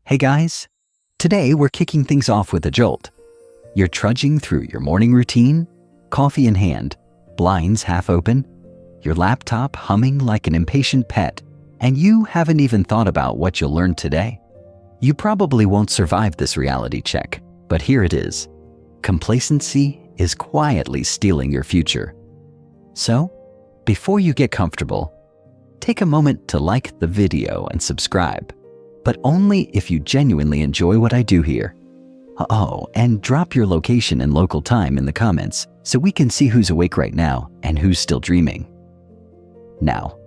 Hey guys, today we're kicking things off with a jolt. You're trudging through your morning routine, coffee in hand, blinds half open, your laptop humming like an impatient pet, and you haven't even thought about what you'll learn today. You probably won't survive this reality check, but here it is. Complacency is quietly stealing your future. So, before you get comfortable, take a moment to like the video and subscribe, but only if you genuinely enjoy what I do here. Oh, and drop your location and local time in the comments so we can see who's awake right now and who's still dreaming. Now,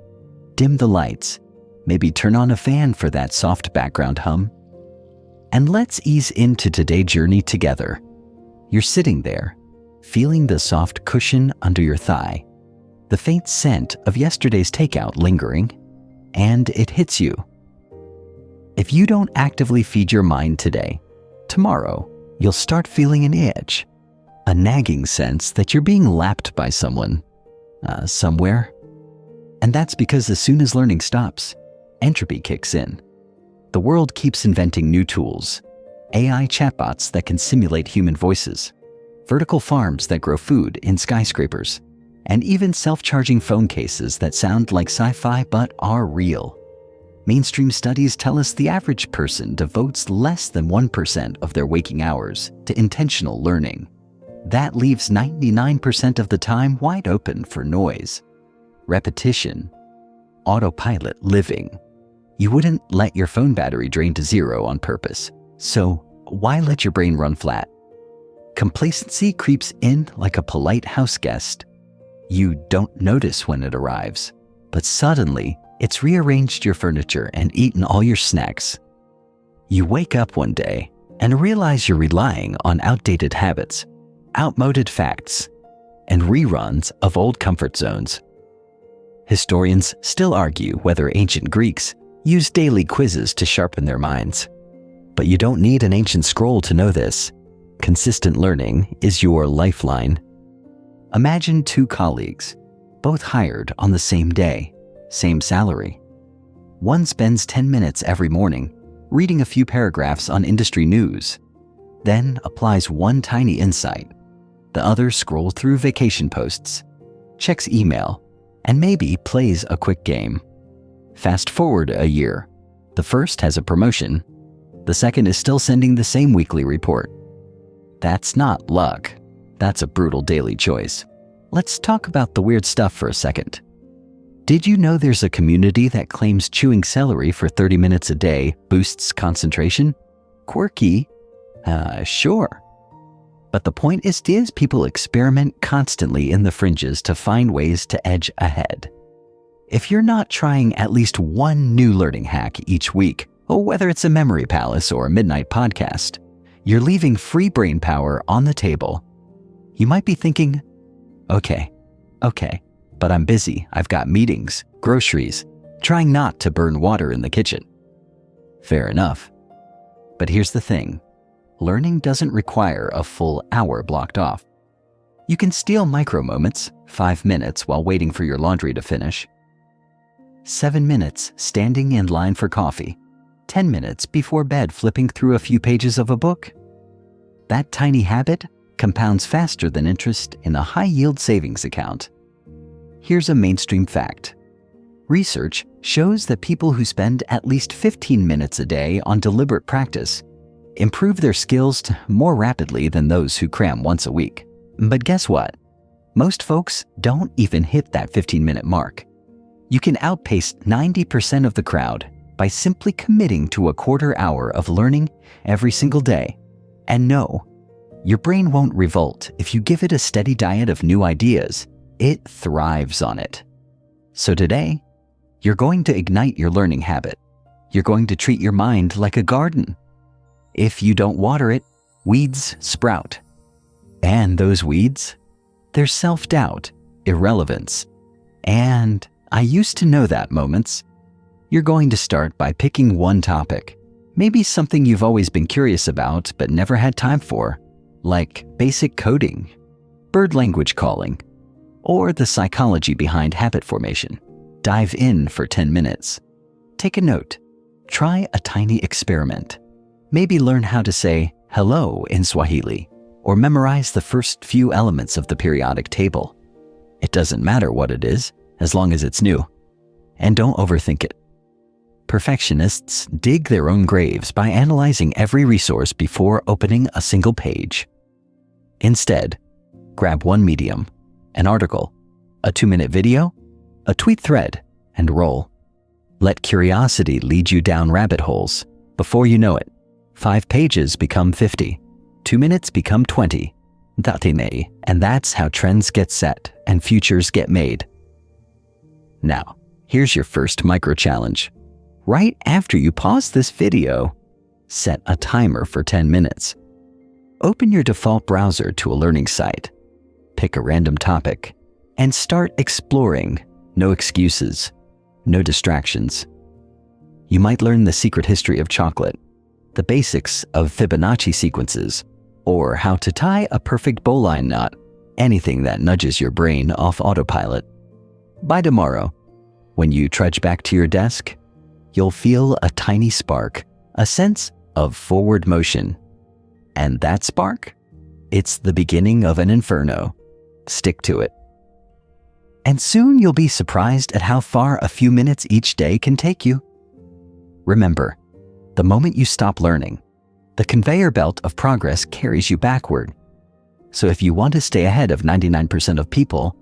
dim the lights, maybe turn on a fan for that soft background hum, and let's ease into today's journey together. You're sitting there, feeling the soft cushion under your thigh, the faint scent of yesterday's takeout lingering, and it hits you. If you don't actively feed your mind today, tomorrow you'll start feeling an itch, a nagging sense that you're being lapped by someone, somewhere. And that's because as soon as learning stops, entropy kicks in. The world keeps inventing new tools, AI chatbots that can simulate human voices, vertical farms that grow food in skyscrapers, and even self-charging phone cases that sound like sci-fi but are real. Mainstream studies tell us the average person devotes less than 1% of their waking hours to intentional learning. That leaves 99% of the time wide open for noise, repetition, autopilot living. You wouldn't let your phone battery drain to zero on purpose, so why let your brain run flat? Complacency creeps in like a polite house guest. You don't notice when it arrives, but suddenly it's rearranged your furniture and eaten all your snacks. You wake up one day and realize you're relying on outdated habits, outmoded facts, and reruns of old comfort zones. Historians still argue whether ancient Greeks used daily quizzes to sharpen their minds. But you don't need an ancient scroll to know this. Consistent learning is your lifeline. Imagine two colleagues, both hired on the same day, same salary. One spends 10 minutes every morning reading a few paragraphs on industry news, then applies one tiny insight. The other scrolls through vacation posts, checks email, and maybe plays a quick game. Fast forward a year. The first has a promotion. The second is still sending the same weekly report. That's not luck. That's a brutal daily choice. Let's talk about the weird stuff for a second. Did you know there's a community that claims chewing celery for 30 minutes a day boosts concentration? Quirky? Sure. But the point is people experiment constantly in the fringes to find ways to edge ahead. If you're not trying at least one new learning hack each week, or whether it's a memory palace or a midnight podcast, you're leaving free brain power on the table. You might be thinking, okay, but I'm busy. I've got meetings, groceries, trying not to burn water in the kitchen. Fair enough. But here's the thing. Learning doesn't require a full hour blocked off. You can steal micro moments, 5 minutes while waiting for your laundry to finish, 7 minutes standing in line for coffee, 10 minutes before bed flipping through a few pages of a book. That tiny habit compounds faster than interest in a high-yield savings account. Here's a mainstream fact. Research shows that people who spend at least 15 minutes a day on deliberate practice improve their skills more rapidly than those who cram once a week. But guess what? Most folks don't even hit that 15-minute mark. You can outpace 90% of the crowd by simply committing to a quarter hour of learning every single day. And no, your brain won't revolt if you give it a steady diet of new ideas. It thrives on it. So today, you're going to ignite your learning habit. You're going to treat your mind like a garden. If you don't water it, weeds sprout. And those weeds? They're self-doubt, irrelevance, and I used to know that moments. You're going to start by picking one topic, maybe something you've always been curious about but never had time for, like basic coding, bird language calling, or the psychology behind habit formation. Dive in for 10 minutes. Take a note. Try a tiny experiment. Maybe learn how to say hello in Swahili, or memorize the first few elements of the periodic table. It doesn't matter what it is, as long as it's new. And don't overthink it. Perfectionists dig their own graves by analyzing every resource before opening a single page. Instead, grab one medium, an article, a 2-minute video, a tweet thread, and roll. Let curiosity lead you down rabbit holes. Before you know it, 5 pages become 50, 2 minutes become 20, and that's how trends get set and futures get made. Now, here's your first micro-challenge. Right after you pause this video, set a timer for 10 minutes. Open your default browser to a learning site, pick a random topic, and start exploring. No excuses, no distractions. You might learn the secret history of chocolate, the basics of Fibonacci sequences, or how to tie a perfect bowline knot, anything that nudges your brain off autopilot. By tomorrow, when you trudge back to your desk, you'll feel a tiny spark, a sense of forward motion. And that spark? It's the beginning of an inferno. Stick to it. And soon you'll be surprised at how far a few minutes each day can take you. Remember, the moment you stop learning, the conveyor belt of progress carries you backward. So if you want to stay ahead of 99% of people,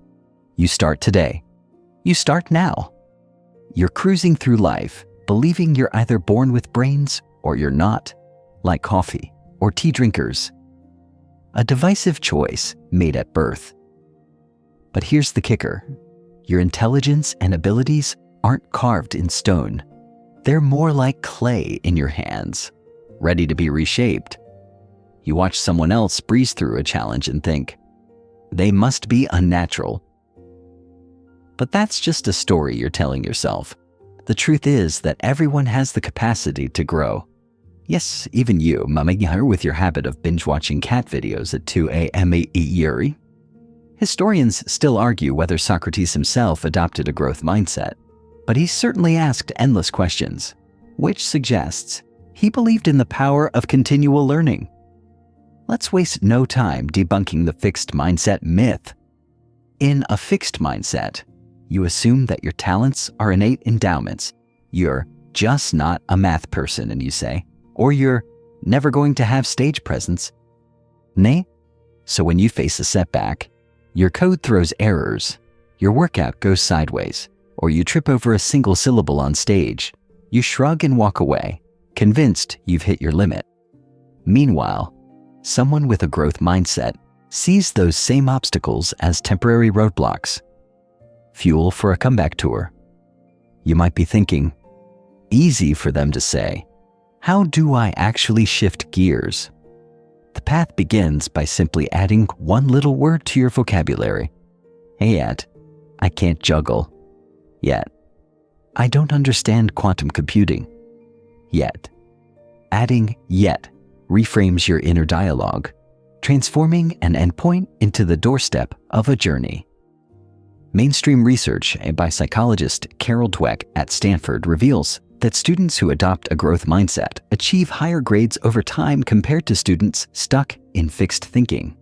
you start today. You start now. You're cruising through life, believing you're either born with brains or you're not, like coffee or tea drinkers. A divisive choice made at birth. But here's the kicker. Your intelligence and abilities aren't carved in stone. They're more like clay in your hands, ready to be reshaped. You watch someone else breeze through a challenge and think, they must be unnatural. But that's just a story you're telling yourself. The truth is that everyone has the capacity to grow. Yes, even you, Mama, with your habit of binge-watching cat videos at 2 a.m. Yuri. Historians still argue whether Socrates himself adopted a growth mindset, but he certainly asked endless questions, which suggests he believed in the power of continual learning. Let's waste no time debunking the fixed mindset myth. In a fixed mindset, you assume that your talents are innate endowments. You're just not a math person, and you say, or you're never going to have stage presence. Nay? So when you face a setback, your code throws errors, your workout goes sideways, or you trip over a single syllable on stage, you shrug and walk away, convinced you've hit your limit. Meanwhile, someone with a growth mindset sees those same obstacles as temporary roadblocks, fuel for a comeback tour. You might be thinking, easy for them to say, how do I actually shift gears? The path begins by simply adding one little word to your vocabulary. Yet, I can't juggle. Yet, I don't understand quantum computing. Yet. Adding yet reframes your inner dialogue, transforming an endpoint into the doorstep of a journey. Mainstream research by psychologist Carol Dweck at Stanford reveals that students who adopt a growth mindset achieve higher grades over time compared to students stuck in fixed thinking.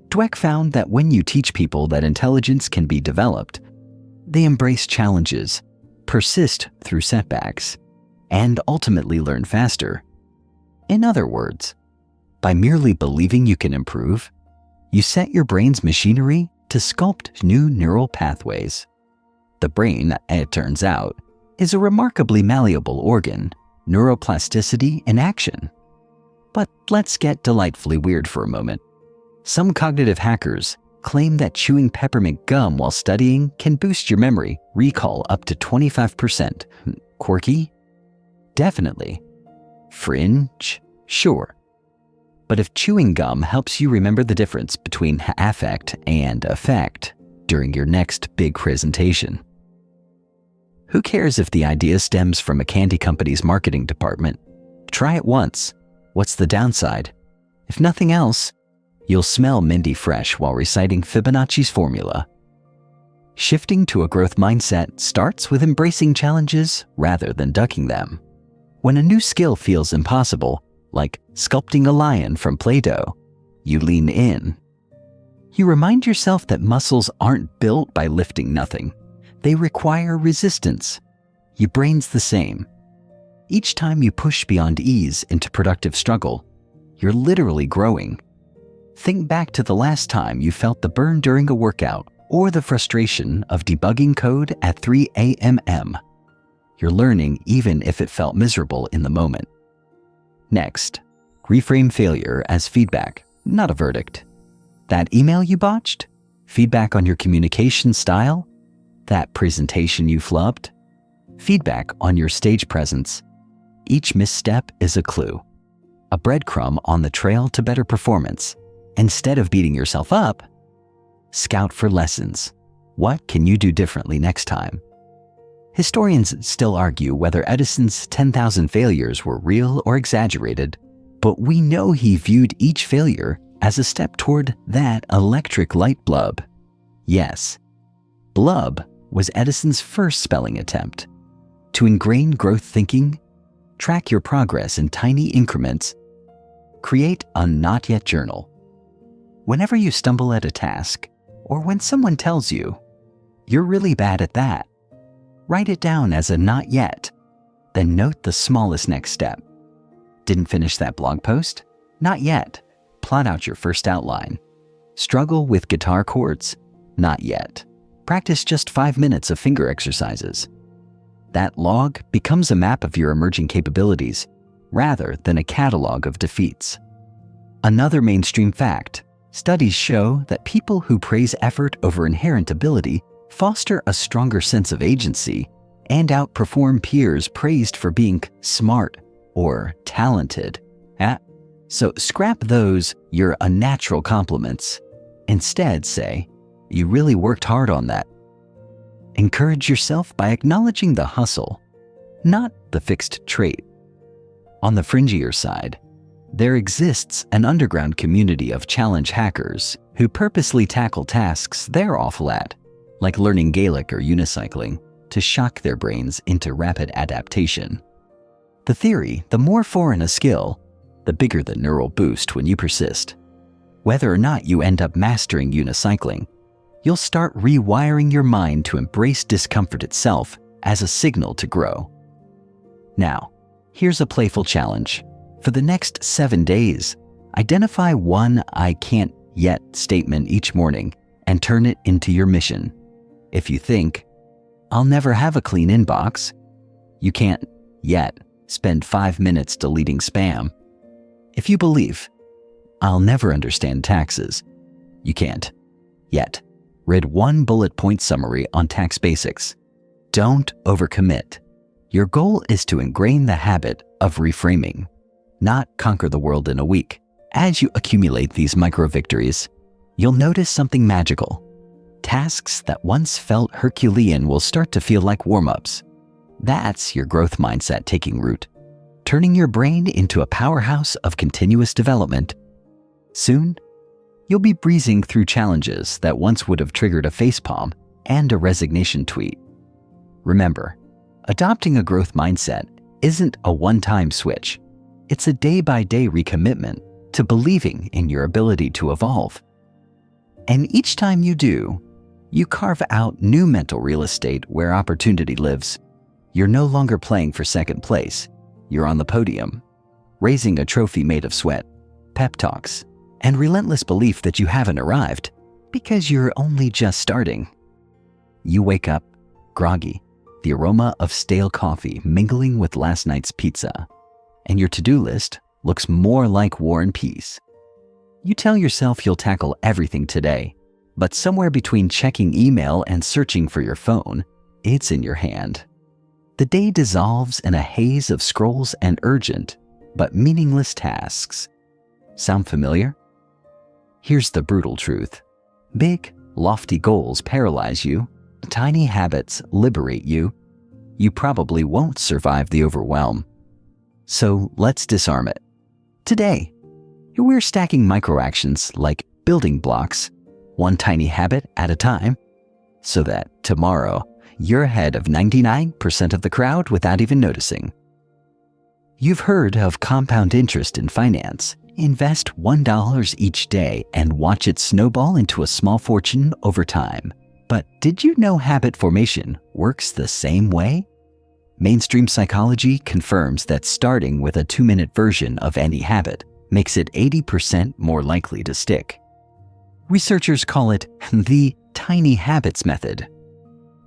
Dweck found that when you teach people that intelligence can be developed, they embrace challenges, persist through setbacks, and ultimately learn faster. In other words, by merely believing you can improve, you set your brain's machinery to sculpt new neural pathways. The brain, it turns out, is a remarkably malleable organ, neuroplasticity in action. But let's get delightfully weird for a moment. Some cognitive hackers claim that chewing peppermint gum while studying can boost your memory recall up to 25%. Quirky? Definitely. Fringe? Sure. But if chewing gum helps you remember the difference between affect and effect during your next big presentation, who cares if the idea stems from a candy company's marketing department? Try it once. What's the downside? If nothing else, you'll smell minty fresh while reciting Fibonacci's formula. Shifting to a growth mindset starts with embracing challenges rather than ducking them. When a new skill feels impossible, like sculpting a lion from Play-Doh. You lean in. You remind yourself that muscles aren't built by lifting nothing. They require resistance. Your brain's the same. Each time you push beyond ease into productive struggle, you're literally growing. Think back to the last time you felt the burn during a workout or the frustration of debugging code at 3 a.m. You're learning even if it felt miserable in the moment. Next, reframe failure as feedback, not a verdict. That email you botched? Feedback on your communication style? That presentation you flubbed? Feedback on your stage presence. Each misstep is a clue, a breadcrumb on the trail to better performance. Instead of beating yourself up, scout for lessons. What can you do differently next time? Historians still argue whether Edison's 10,000 failures were real or exaggerated, but we know he viewed each failure as a step toward that electric light bulb. Yes, blub was Edison's first spelling attempt. To ingrain growth thinking, track your progress in tiny increments. Create a not yet journal. Whenever you stumble at a task, or when someone tells you, you're really bad at that, write it down as a not yet, then note the smallest next step. Didn't finish that blog post? Not yet. Plot out your first outline. Struggle with guitar chords? Not yet. Practice just 5 minutes of finger exercises. That log becomes a map of your emerging capabilities rather than a catalog of defeats. Another mainstream fact: studies show that people who praise effort over inherent ability foster a stronger sense of agency and outperform peers praised for being smart or talented. So scrap those "you're a natural" compliments. Instead say, you really worked hard on that. Encourage yourself by acknowledging the hustle, not the fixed trait. On the fringier side, there exists an underground community of challenge hackers who purposely tackle tasks they're awful at, like learning Gaelic or unicycling, to shock their brains into rapid adaptation. The theory: the more foreign a skill, the bigger the neural boost when you persist. Whether or not you end up mastering unicycling, you'll start rewiring your mind to embrace discomfort itself as a signal to grow. Now, here's a playful challenge. For the next 7 days, identify one "I can't yet" statement each morning and turn it into your mission. If you think, "I'll never have a clean inbox," you can't yet spend 5 minutes deleting spam. If you believe, "I'll never understand taxes," you can't yet read 1 bullet point summary on tax basics. Don't overcommit. Your goal is to ingrain the habit of reframing, not conquer the world in a week. As you accumulate these micro victories, you'll notice something magical. Tasks that once felt Herculean will start to feel like warm-ups. That's your growth mindset taking root, turning your brain into a powerhouse of continuous development. Soon, you'll be breezing through challenges that once would have triggered a facepalm and a resignation tweet. Remember, adopting a growth mindset isn't a one-time switch. It's a day-by-day recommitment to believing in your ability to evolve. And each time you do, you carve out new mental real estate where opportunity lives. You're no longer playing for second place. You're on the podium, raising a trophy made of sweat, pep talks, and relentless belief that you haven't arrived because you're only just starting. You wake up groggy, the aroma of stale coffee mingling with last night's pizza, and your to-do list looks more like War and Peace. You tell yourself you'll tackle everything today, but somewhere between checking email and searching for your phone, it's in your hand. The day dissolves in a haze of scrolls and urgent but meaningless tasks. Sound familiar? Here's the brutal truth. Big, lofty goals paralyze you. Tiny habits liberate you. You probably won't survive the overwhelm. So let's disarm it. Today, we're stacking microactions like building blocks, one tiny habit at a time, so that tomorrow you're ahead of 99% of the crowd without even noticing. You've heard of compound interest in finance. Invest $1 each day and watch it snowball into a small fortune over time. But did you know habit formation works the same way? Mainstream psychology confirms that starting with a 2-minute version of any habit makes it 80% more likely to stick. Researchers call it the tiny habits method.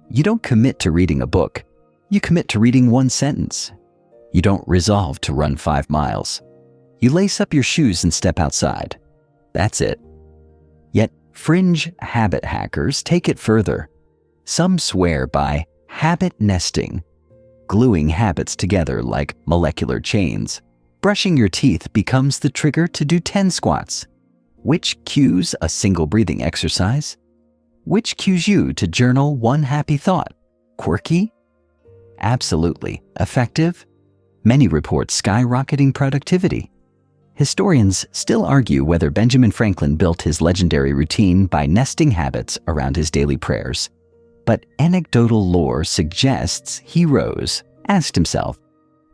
You don't commit to reading a book. You commit to reading one sentence. You don't resolve to run 5 miles. You lace up your shoes and step outside. That's it. Yet fringe habit hackers take it further. Some swear by habit nesting, gluing habits together like molecular chains. Brushing your teeth becomes the trigger to do 10 squats. Which cues a single breathing exercise? Which cues you to journal one happy thought? Quirky? Absolutely. Effective? Many report skyrocketing productivity. Historians still argue whether Benjamin Franklin built his legendary routine by nesting habits around his daily prayers. But anecdotal lore suggests he rose, asked himself,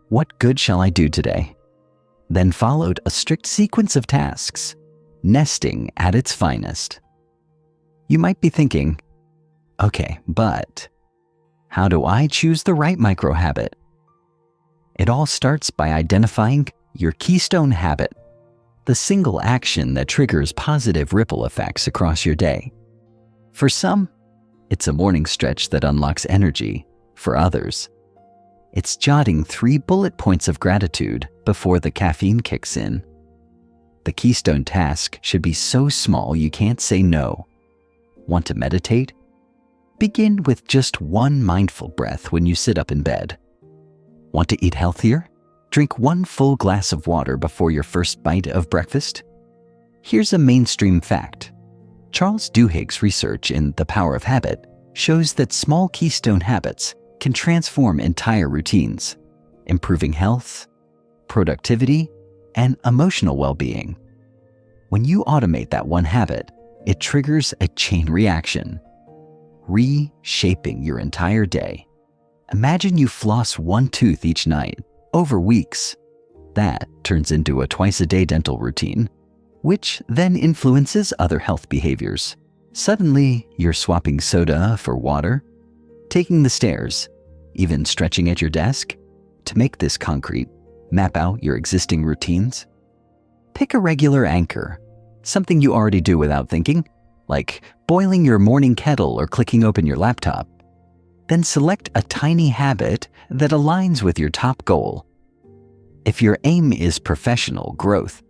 "What good shall I do today?" Then followed a strict sequence of tasks, nesting at its finest. You might be thinking, okay, but how do I choose the right micro-habit? It all starts by identifying your keystone habit, the single action that triggers positive ripple effects across your day. For some, it's a morning stretch that unlocks energy. For others, it's jotting 3 bullet points of gratitude before the caffeine kicks in. The keystone task should be so small you can't say no. Want to meditate? Begin with just 1 mindful breath when you sit up in bed. Want to eat healthier? Drink 1 full glass of water before your first bite of breakfast. Here's a mainstream fact. Charles Duhigg's research in The Power of Habit shows that small keystone habits can transform entire routines, improving health, productivity, and emotional well-being. When you automate that one habit, it triggers a chain reaction, reshaping your entire day. Imagine you floss 1 tooth each night. Over weeks, that turns into a twice-a-day dental routine, which then influences other health behaviors. Suddenly, you're swapping soda for water, taking the stairs, even stretching at your desk. To make this concrete, map out your existing routines. Pick a regular anchor, something you already do without thinking, like boiling your morning kettle or clicking open your laptop. Then select a tiny habit that aligns with your top goal. If your aim is professional growth,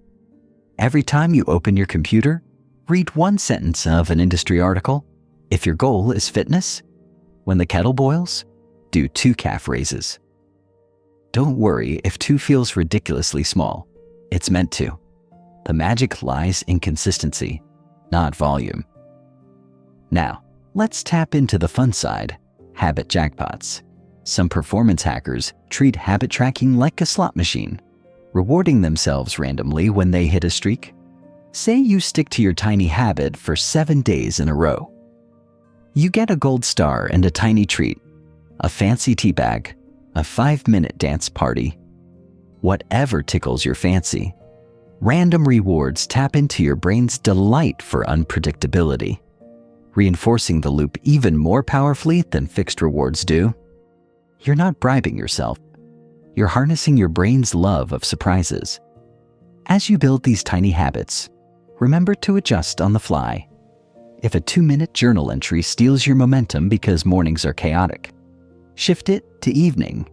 every time you open your computer, read 1 sentence of an industry article. If your goal is fitness, when the kettle boils, do 2 calf raises. Don't worry if 2 feels ridiculously small. It's meant to. The magic lies in consistency, not volume. Now, let's tap into the fun side. Habit jackpots. Some performance hackers treat habit tracking like a slot machine, rewarding themselves randomly when they hit a streak. Say you stick to your tiny habit for 7 days in a row. You get a gold star and a tiny treat, a fancy tea bag, a 5-minute dance party. Whatever tickles your fancy. Random rewards tap into your brain's delight for unpredictability, reinforcing the loop even more powerfully than fixed rewards do. You're not bribing yourself. You're harnessing your brain's love of surprises. As you build these tiny habits, remember to adjust on the fly. If a 2-minute journal entry steals your momentum because mornings are chaotic, shift it to evening.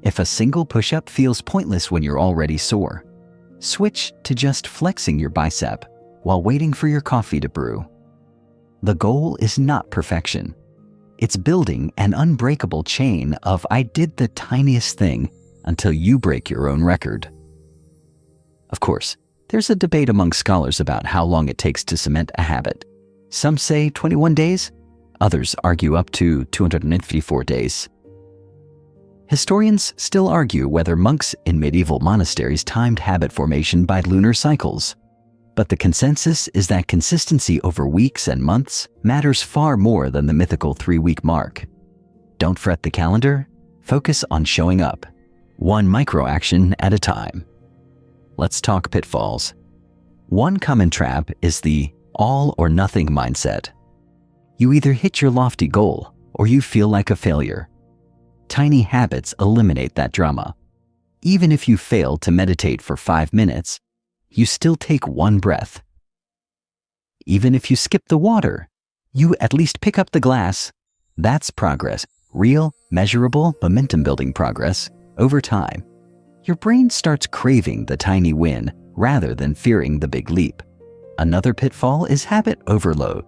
If a single push-up feels pointless when you're already sore, switch to just flexing your bicep while waiting for your coffee to brew. The goal is not perfection. It's building an unbreakable chain of I did the tiniest thing until you break your own record. Of course, there's a debate among scholars about how long it takes to cement a habit. Some say 21 days, others argue up to 254 days. Historians still argue whether monks in medieval monasteries timed habit formation by lunar cycles. But the consensus is that consistency over weeks and months matters far more than the mythical 3-week mark. Don't fret the calendar, focus on showing up. one micro action at a time. Let's talk pitfalls. One common trap is the all or nothing mindset. You either hit your lofty goal or you feel like a failure. Tiny habits eliminate that drama. Even if you fail to meditate for 5 minutes, you still take one breath. Even if you skip the water, you at least pick up the glass. That's progress, real, measurable, momentum-building progress over time. Your brain starts craving the tiny win rather than fearing the big leap. Another pitfall is habit overload.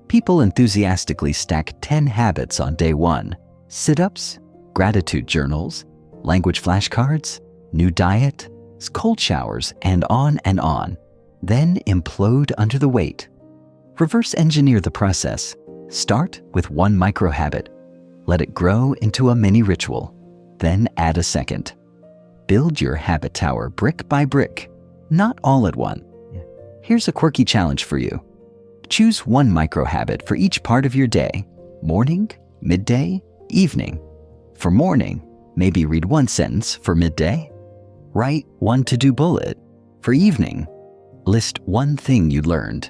People enthusiastically stack 10 habits on day 1. Sit-ups, gratitude journals, language flashcards, new diet, cold showers, and on, then implode under the weight. Reverse engineer the process. Start with one micro habit. Let it grow into a mini ritual. Then add a second. Build your habit tower brick by brick, not all at once. Here's a quirky challenge for you. Choose one micro habit for each part of your day: morning, midday, evening. For morning, maybe read one sentence. For midday, write one to-do bullet. For evening, list one thing you learned.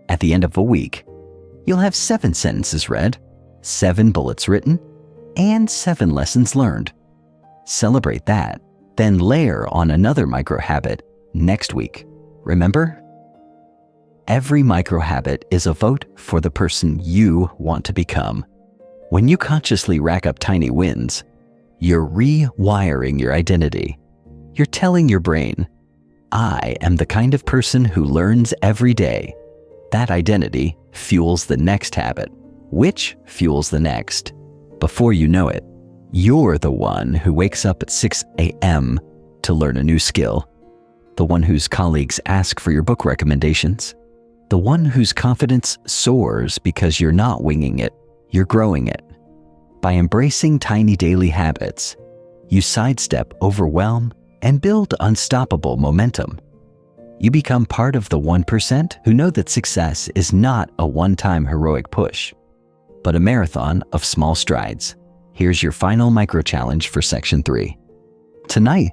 At the end of a week, you'll have 7 sentences read, 7 bullets written, and 7 lessons learned. Celebrate that, then layer on another micro habit next week. Remember? Every micro habit is a vote for the person you want to become. When you consciously rack up tiny wins, you're rewiring your identity. You're telling your brain, I am the kind of person who learns every day. That identity fuels the next habit, which fuels the next. Before you know it, you're the one who wakes up at 6 a.m. to learn a new skill, the one whose colleagues ask for your book recommendations, the one whose confidence soars because you're not winging it, you're growing it. By embracing tiny daily habits, you sidestep overwhelm and build unstoppable momentum. You become part of the 1% who know that success is not a one-time heroic push, but a marathon of small strides. Here's your final micro challenge for section 3. Tonight,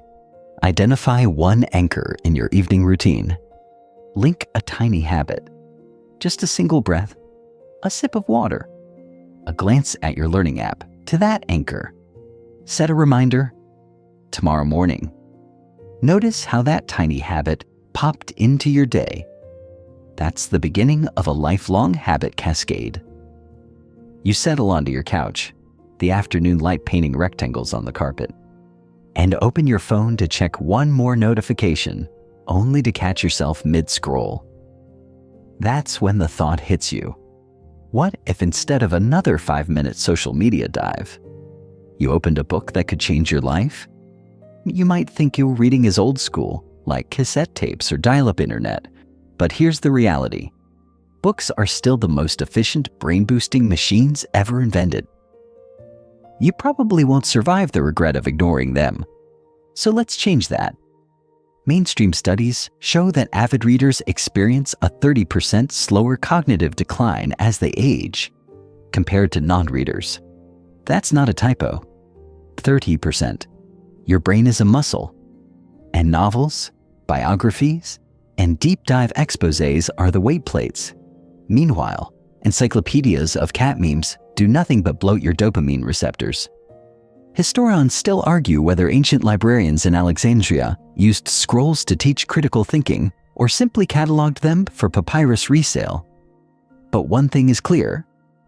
identify one anchor in your evening routine. Link a tiny habit, just a single breath, a sip of water, a glance at your learning app to that anchor. Set a reminder tomorrow morning. Notice how that tiny habit popped into your day. That's the beginning of a lifelong habit cascade. You settle onto your couch, the afternoon light painting rectangles on the carpet, and open your phone to check one more notification, only to catch yourself mid-scroll. That's when the thought hits you. What if instead of another 5-minute social media dive, you opened a book that could change your life? You might think your reading is old school, like cassette tapes or dial-up internet, but here's the reality. Books are still the most efficient brain-boosting machines ever invented. You probably won't survive the regret of ignoring them. So let's change that. Mainstream studies show that avid readers experience a 30% slower cognitive decline as they age, compared to non-readers. That's not a typo. 30%. Your brain is a muscle. And novels, biographies, and deep dive exposés are the weight plates. Meanwhile, encyclopedias of cat memes do nothing but bloat your dopamine receptors. Historians still argue whether ancient librarians in Alexandria used scrolls to teach critical thinking or simply cataloged them for papyrus resale. But one thing is clear: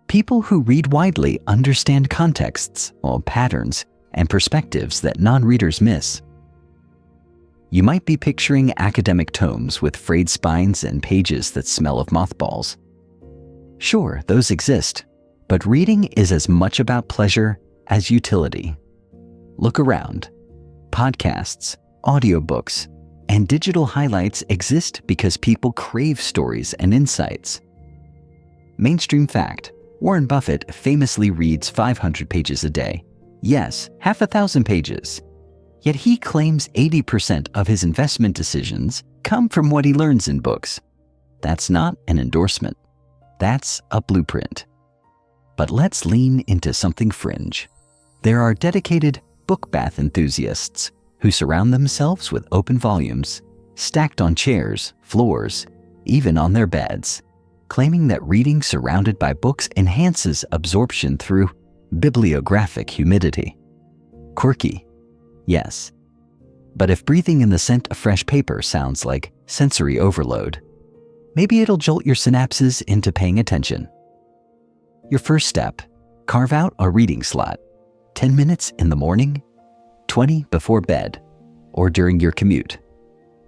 people who read widely understand contexts, patterns, and perspectives that non-readers miss. You might be picturing academic tomes with frayed spines and pages that smell of mothballs. Sure, those exist, but reading is as much about pleasure as utility. Look around. Podcasts, audiobooks, and digital highlights exist because people crave stories and insights. Mainstream fact: Warren Buffett famously reads 500 pages a day. Yes, 600 pages. Yet he claims 80% of his investment decisions come from what he learns in books. That's not an endorsement. That's a blueprint. But let's lean into something fringe. There are dedicated book bath enthusiasts who surround themselves with open volumes, stacked on chairs, floors, even on their beds, claiming that reading surrounded by books enhances absorption through bibliographic humidity. Quirky, yes. But if breathing in the scent of fresh paper sounds like sensory overload, maybe it'll jolt your synapses into paying attention. Your first step, carve out a reading slot. 10 minutes in the morning, 20 before bed, or during your commute.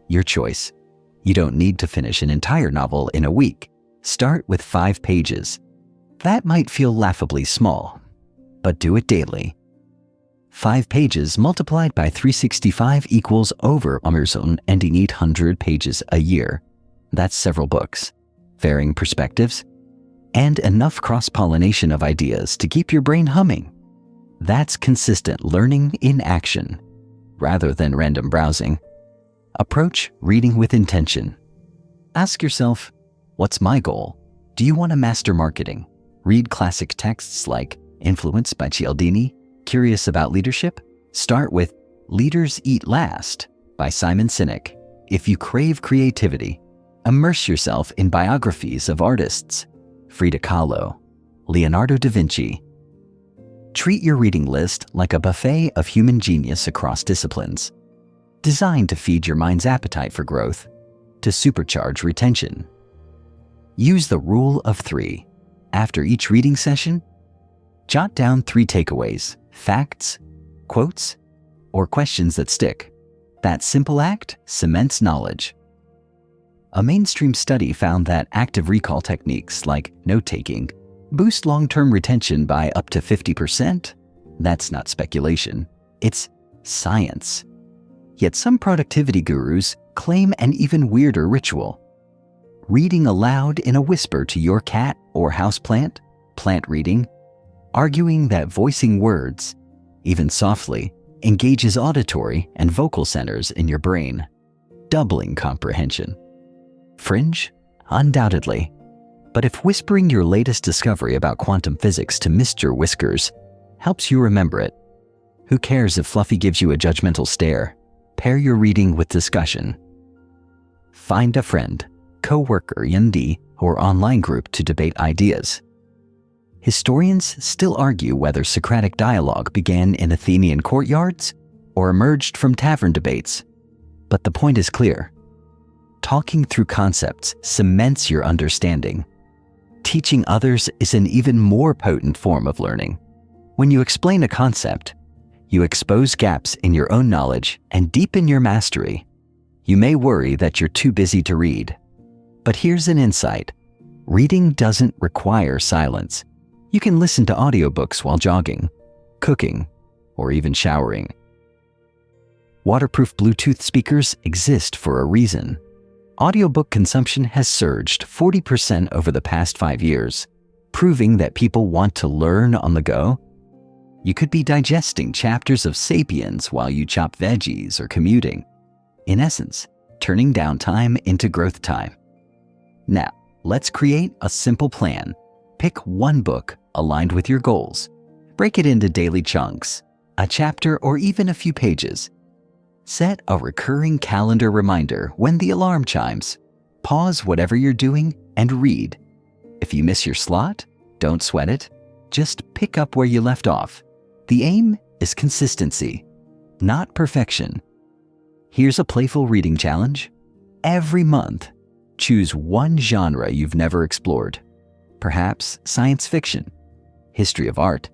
Your choice. You don't need to finish an entire novel in a week. Start with 5 pages. That might feel laughably small, but do it daily. 5 pages multiplied by 365 equals over Amazon ending 800 pages a year. That's several books, varying perspectives, and enough cross-pollination of ideas to keep your brain humming. That's consistent learning in action, rather than random browsing. Approach reading with intention. Ask yourself, what's my goal? Do you want to master marketing? Read classic texts like Influence by Cialdini? Curious about leadership? Start with Leaders Eat Last by Simon Sinek. If you crave creativity, immerse yourself in biographies of artists, Frida Kahlo, Leonardo da Vinci. Treat your reading list like a buffet of human genius across disciplines, designed to feed your mind's appetite for growth, to supercharge retention. Use the rule of 3. After each reading session, jot down 3 takeaways, facts, quotes, or questions that stick. That simple act cements knowledge. A mainstream study found that active recall techniques like note-taking boost long-term retention by up to 50%. That's not speculation. It's science. Yet some productivity gurus claim an even weirder ritual. Reading aloud in a whisper to your cat or houseplant, plant reading, arguing that voicing words, even softly, engages auditory and vocal centers in your brain, doubling comprehension. Fringe? Undoubtedly. But if whispering your latest discovery about quantum physics to Mr. Whiskers helps you remember it, who cares if Fluffy gives you a judgmental stare? Pair your reading with discussion. Find a friend, co-worker, Yandi, or online group to debate ideas. Historians still argue whether Socratic dialogue began in Athenian courtyards or emerged from tavern debates. But the point is clear. Talking through concepts cements your understanding. Teaching others is an even more potent form of learning. When you explain a concept, you expose gaps in your own knowledge and deepen your mastery. You may worry that you're too busy to read. But here's an insight. Reading doesn't require silence. You can listen to audiobooks while jogging, cooking, or even showering. Waterproof Bluetooth speakers exist for a reason. Audiobook consumption has surged 40% over the past 5 years, proving that people want to learn on the go. You could be digesting chapters of Sapiens while you chop veggies or commuting. In essence, turning downtime into growth time. Now, let's create a simple plan. Pick one book aligned with your goals. Break it into daily chunks, a chapter or even a few pages. Set a recurring calendar reminder when the alarm chimes. Pause whatever you're doing and read. If you miss your slot, don't sweat it. Just pick up where you left off. The aim is consistency, not perfection. Here's a playful reading challenge. Every month, choose one genre you've never explored. Perhaps science fiction, history of art,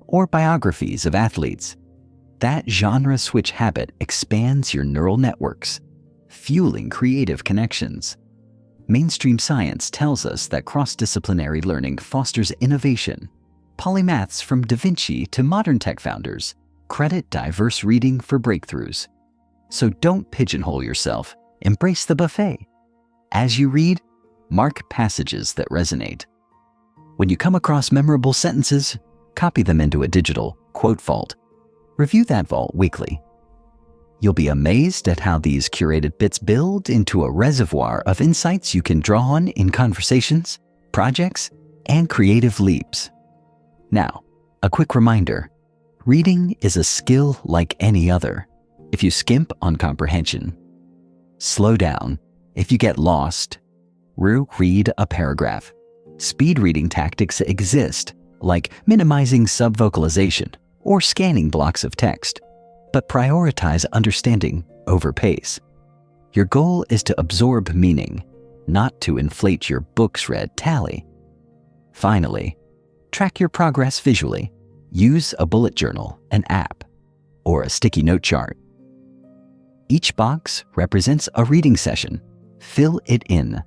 or biographies of athletes. That genre switch habit expands your neural networks, fueling creative connections. Mainstream science tells us that cross-disciplinary learning fosters innovation. Polymaths from Da Vinci to modern tech founders credit diverse reading for breakthroughs. So don't pigeonhole yourself. Embrace the buffet. As you read, mark passages that resonate. When you come across memorable sentences, copy them into a digital quote vault. Review that vault weekly. You'll be amazed at how these curated bits build into a reservoir of insights you can draw on in conversations, projects, and creative leaps. Now, a quick reminder. Reading is a skill like any other. If you skimp on comprehension, slow down if you get lost, read a paragraph. Speed reading tactics exist, like minimizing subvocalization or scanning blocks of text, but prioritize understanding over pace. Your goal is to absorb meaning, not to inflate your book's read tally. Finally, track your progress visually. Use a bullet journal, an app, or a sticky note chart. Each box represents a reading session. Fill it in.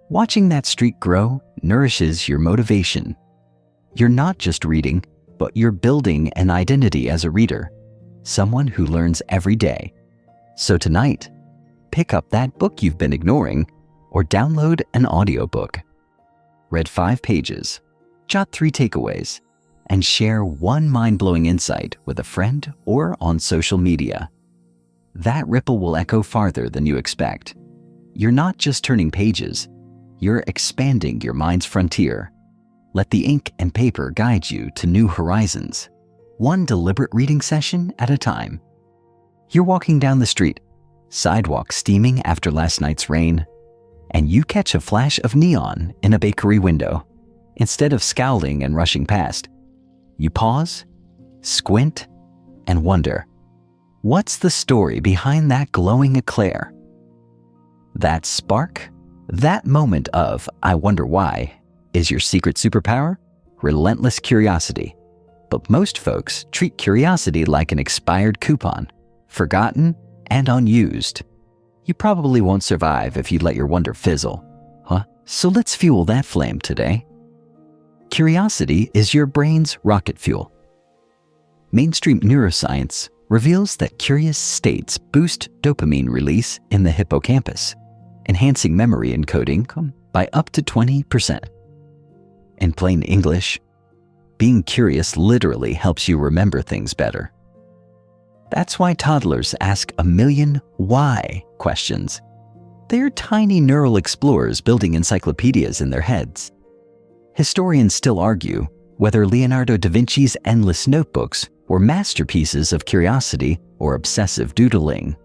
Watching that streak grow nourishes your motivation. You're not just reading, but you're building an identity as a reader, someone who learns every day. So tonight, pick up that book you've been ignoring or download an audiobook. Read 5 pages, jot 3 takeaways, and share one mind-blowing insight with a friend or on social media. That ripple will echo farther than you expect. You're not just turning pages, you're expanding your mind's frontier. Let the ink and paper guide you to new horizons, one deliberate reading session at a time. You're walking down the street, sidewalk steaming after last night's rain, and you catch a flash of neon in a bakery window. Instead of scowling and rushing past, you pause, squint, and wonder, what's the story behind that glowing eclair? That spark, that moment of "I wonder why," is your secret superpower, relentless curiosity. But most folks treat curiosity like an expired coupon, forgotten and unused. You probably won't survive if you let your wonder fizzle, huh? So let's fuel that flame today. Curiosity is your brain's rocket fuel. Mainstream neuroscience reveals that curious states boost dopamine release in the hippocampus, enhancing memory encoding by up to 20%. In plain English, being curious literally helps you remember things better. That's why toddlers ask a million why questions. They're tiny neural explorers building encyclopedias in their heads. Historians still argue whether Leonardo da Vinci's endless notebooks were masterpieces of curiosity or obsessive doodling.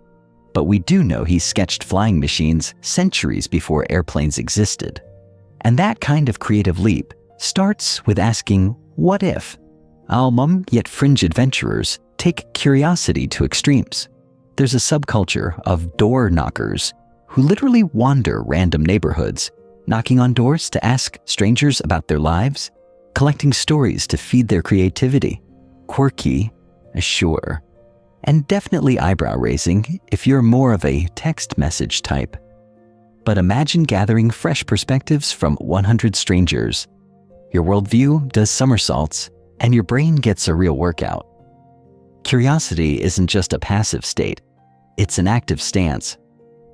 But we do know he sketched flying machines centuries before airplanes existed. And that kind of creative leap starts with asking, what if? Almum yet fringe adventurers take curiosity to extremes. There's a subculture of door knockers who literally wander random neighborhoods, knocking on doors to ask strangers about their lives, collecting stories to feed their creativity. Quirky, sure, and definitely eyebrow-raising if you're more of a text message type. But imagine gathering fresh perspectives from 100 strangers. Your worldview does somersaults, and your brain gets a real workout. Curiosity isn't just a passive state, it's an active stance.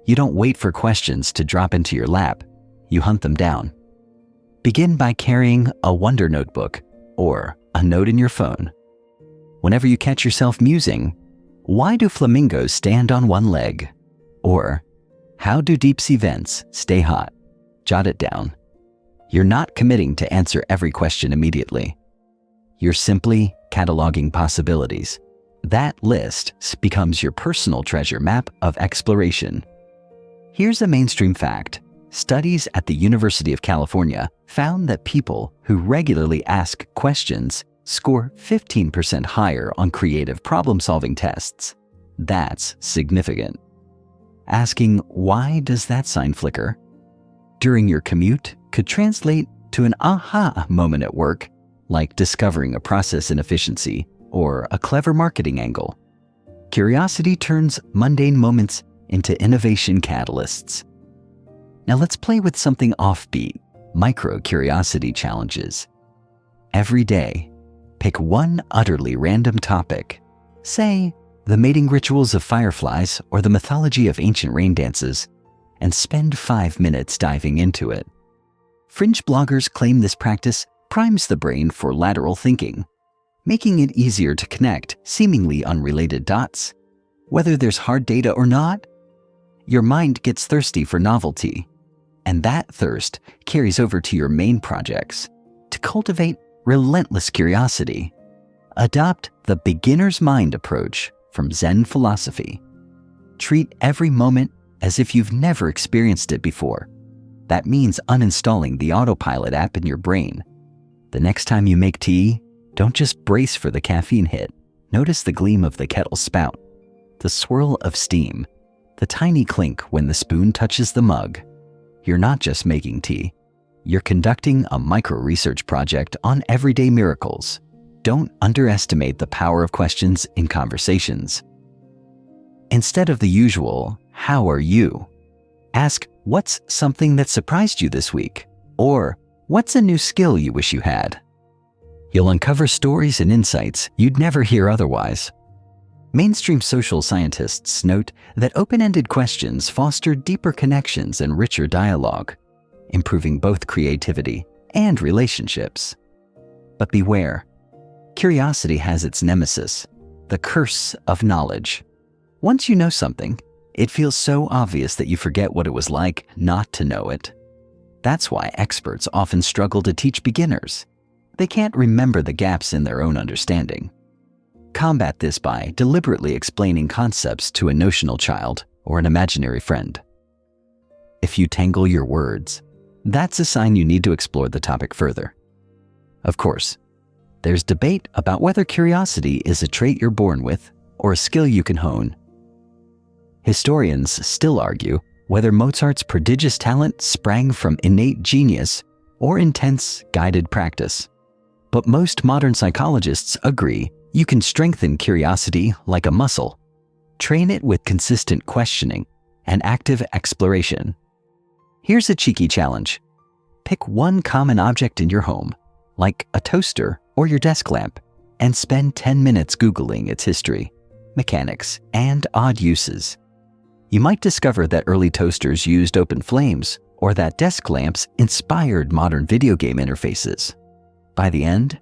You don't wait for questions to drop into your lap, you hunt them down. Begin by carrying a wonder notebook or a note in your phone. Whenever you catch yourself musing, why do flamingos stand on one leg? Or, how do deep-sea vents stay hot? Jot it down. You're not committing to answer every question immediately. You're simply cataloging possibilities. That list becomes your personal treasure map of exploration. Here's a mainstream fact. Studies at the University of California found that people who regularly ask questions score 15% higher on creative problem-solving tests. That's significant. Asking, why does that sign flicker? During your commute could translate to an aha moment at work, like discovering a process inefficiency or a clever marketing angle. Curiosity turns mundane moments into innovation catalysts. Now let's play with something offbeat, micro-curiosity challenges. Every day, pick one utterly random topic. Say, the mating rituals of fireflies or the mythology of ancient rain dances, and spend 5 minutes diving into it. Fringe bloggers claim this practice primes the brain for lateral thinking, making it easier to connect seemingly unrelated dots. Whether there's hard data or not, your mind gets thirsty for novelty, and that thirst carries over to your main projects to cultivate relentless curiosity, Adopt the beginner's mind approach from Zen philosophy. Treat every moment as if you've never experienced it before. That means uninstalling the autopilot app in your brain. The next time you make tea, don't just brace for the caffeine hit. Notice the gleam of the kettle spout, the swirl of steam, the tiny clink when the spoon touches the mug. You're not just making tea. You're conducting a micro-research project on everyday miracles. Don't underestimate the power of questions in conversations. Instead of the usual, "How are you?" ask, "What's something that surprised you this week?" Or, "What's a new skill you wish you had?" You'll uncover stories and insights you'd never hear otherwise. Mainstream social scientists note that open-ended questions foster deeper connections and richer dialogue, improving both creativity and relationships. But beware, curiosity has its nemesis, the curse of knowledge. Once you know something, it feels so obvious that you forget what it was like not to know it. That's why experts often struggle to teach beginners. They can't remember the gaps in their own understanding. Combat this by deliberately explaining concepts to a notional child or an imaginary friend. If you tangle your words, that's a sign you need to explore the topic further. Of course, there's debate about whether curiosity is a trait you're born with or a skill you can hone. Historians still argue whether Mozart's prodigious talent sprang from innate genius or intense, guided practice. But most modern psychologists agree you can strengthen curiosity like a muscle. Train it with consistent questioning and active exploration. Here's a cheeky challenge. Pick one common object in your home, like a toaster or your desk lamp, and spend 10 minutes Googling its history, mechanics, and odd uses. You might discover that early toasters used open flames or that desk lamps inspired modern video game interfaces. By the end,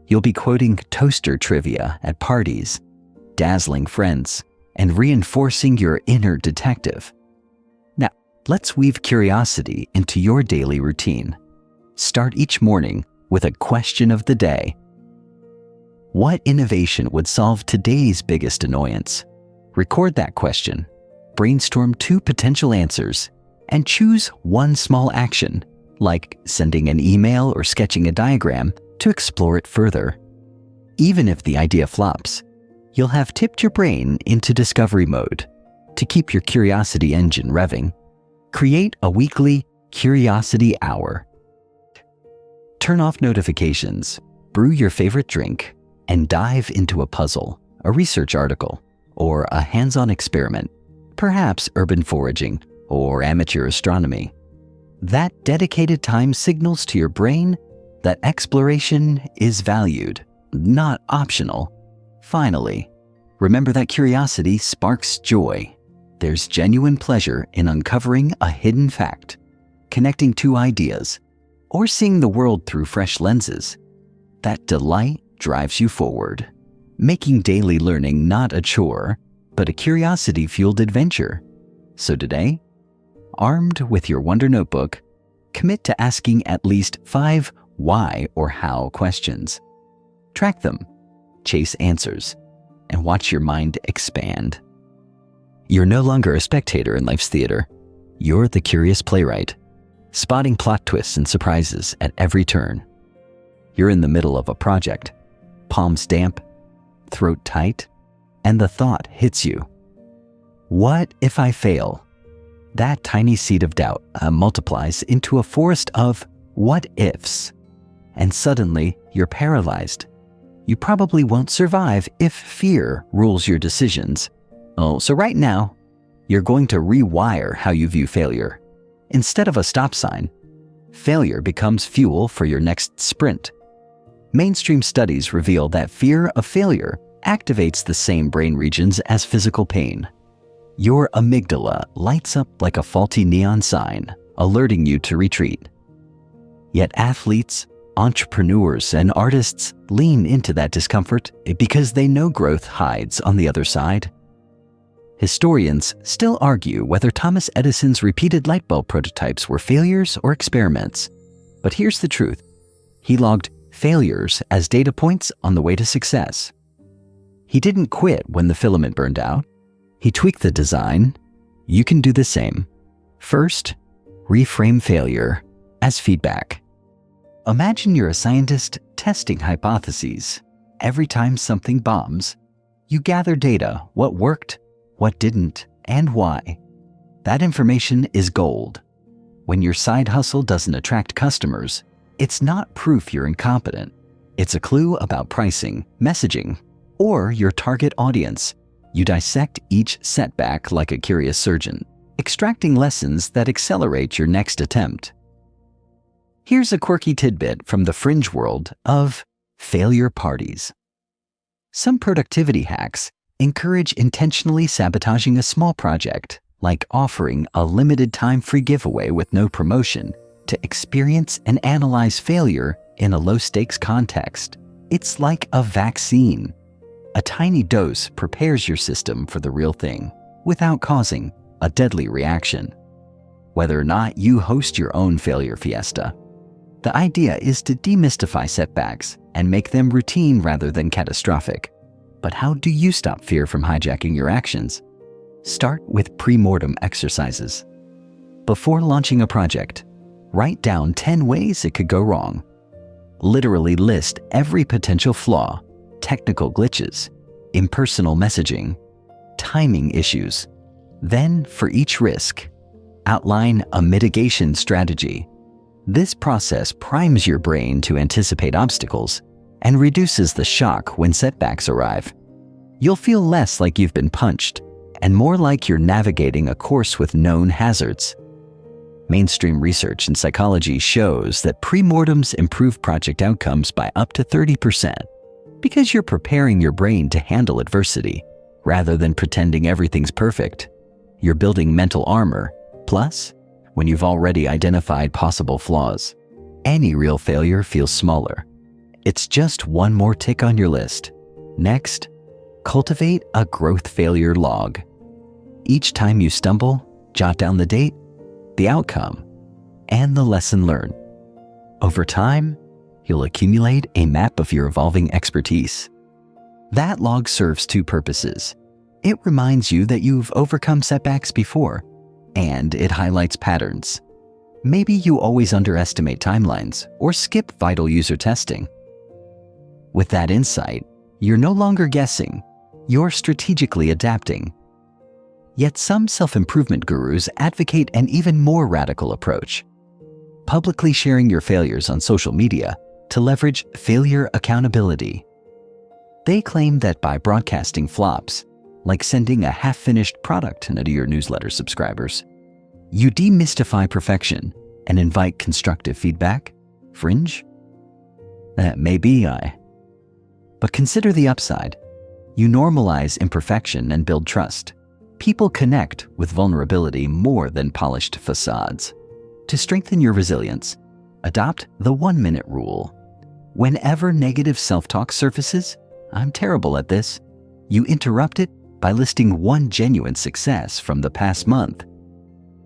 you'll be quoting toaster trivia at parties, dazzling friends, and reinforcing your inner detective. Now, let's weave curiosity into your daily routine. Start each morning with a question of the day. What innovation would solve today's biggest annoyance? Record that question, brainstorm 2 potential answers, and choose one small action, like sending an email or sketching a diagram, to explore it further. Even if the idea flops, you'll have tipped your brain into discovery mode. To keep your curiosity engine revving, create a weekly curiosity hour. Turn off notifications, brew your favorite drink, and dive into a puzzle, a research article, or a hands-on experiment, perhaps urban foraging or amateur astronomy. That dedicated time signals to your brain that exploration is valued, not optional. Finally, remember that curiosity sparks joy. There's genuine pleasure in uncovering a hidden fact, connecting 2 ideas, or seeing the world through fresh lenses. That delight drives you forward, making daily learning not a chore, but a curiosity-fueled adventure. So today, armed with your Wonder Notebook, commit to asking at least 5 why or how questions. Track them, chase answers, and watch your mind expand. You're no longer a spectator in life's theater. You're the curious playwright, spotting plot twists and surprises at every turn. You're in the middle of a project, palms damp, throat tight, and the thought hits you. What if I fail? That tiny seed of doubt multiplies into a forest of what ifs, and suddenly you're paralyzed. You probably won't survive if fear rules your decisions. So right now, you're going to rewire how you view failure. Instead of a stop sign, failure becomes fuel for your next sprint. Mainstream studies reveal that fear of failure activates the same brain regions as physical pain. Your amygdala lights up like a faulty neon sign, alerting you to retreat. Yet athletes, entrepreneurs, and artists lean into that discomfort because they know growth hides on the other side. Historians still argue whether Thomas Edison's repeated light bulb prototypes were failures or experiments. But here's the truth. He logged failures as data points on the way to success. He didn't quit when the filament burned out. He tweaked the design. You can do the same. First, reframe failure as feedback. Imagine you're a scientist testing hypotheses. Every time something bombs, you gather data, what worked, what didn't, and why. That information is gold. When your side hustle doesn't attract customers, it's not proof you're incompetent. It's a clue about pricing, messaging, or your target audience. You dissect each setback like a curious surgeon, extracting lessons that accelerate your next attempt. Here's a quirky tidbit from the fringe world of failure parties. Some productivity hacks encourage intentionally sabotaging a small project, like offering a limited time free giveaway with no promotion, to experience and analyze failure in a low-stakes context. It's like a vaccine. A tiny dose prepares your system for the real thing without causing a deadly reaction. Whether or not you host your own failure fiesta, the idea is to demystify setbacks and make them routine rather than catastrophic. But how do you stop fear from hijacking your actions? Start with pre-mortem exercises. Before launching a project, write down 10 ways it could go wrong. Literally list every potential flaw, technical glitches, impersonal messaging, timing issues. Then, for each risk, outline a mitigation strategy. This process primes your brain to anticipate obstacles and reduces the shock when setbacks arrive. You'll feel less like you've been punched and more like you're navigating a course with known hazards. Mainstream research in psychology shows that pre-mortems improve project outcomes by up to 30%. Because you're preparing your brain to handle adversity, rather than pretending everything's perfect. You're building mental armor. Plus, when you've already identified possible flaws, any real failure feels smaller. It's just one more tick on your list. Next, cultivate a growth failure log. Each time you stumble, jot down the date, the outcome, and the lesson learned. Over time, you'll accumulate a map of your evolving expertise. That log serves two purposes. It reminds you that you've overcome setbacks before, and it highlights patterns. Maybe you always underestimate timelines or skip vital user testing. With that insight, you're no longer guessing, you're strategically adapting. Yet some self-improvement gurus advocate an even more radical approach. Publicly sharing your failures on social media to leverage failure accountability. They claim that by broadcasting flops, like sending a half-finished product to your newsletter subscribers, you demystify perfection and invite constructive feedback. Fringe? That may be But consider the upside. You normalize imperfection and build trust. People connect with vulnerability more than polished facades. To strengthen your resilience, adopt the 1-minute rule. Whenever negative self-talk surfaces, I'm terrible at this, you interrupt it by listing one genuine success from the past month.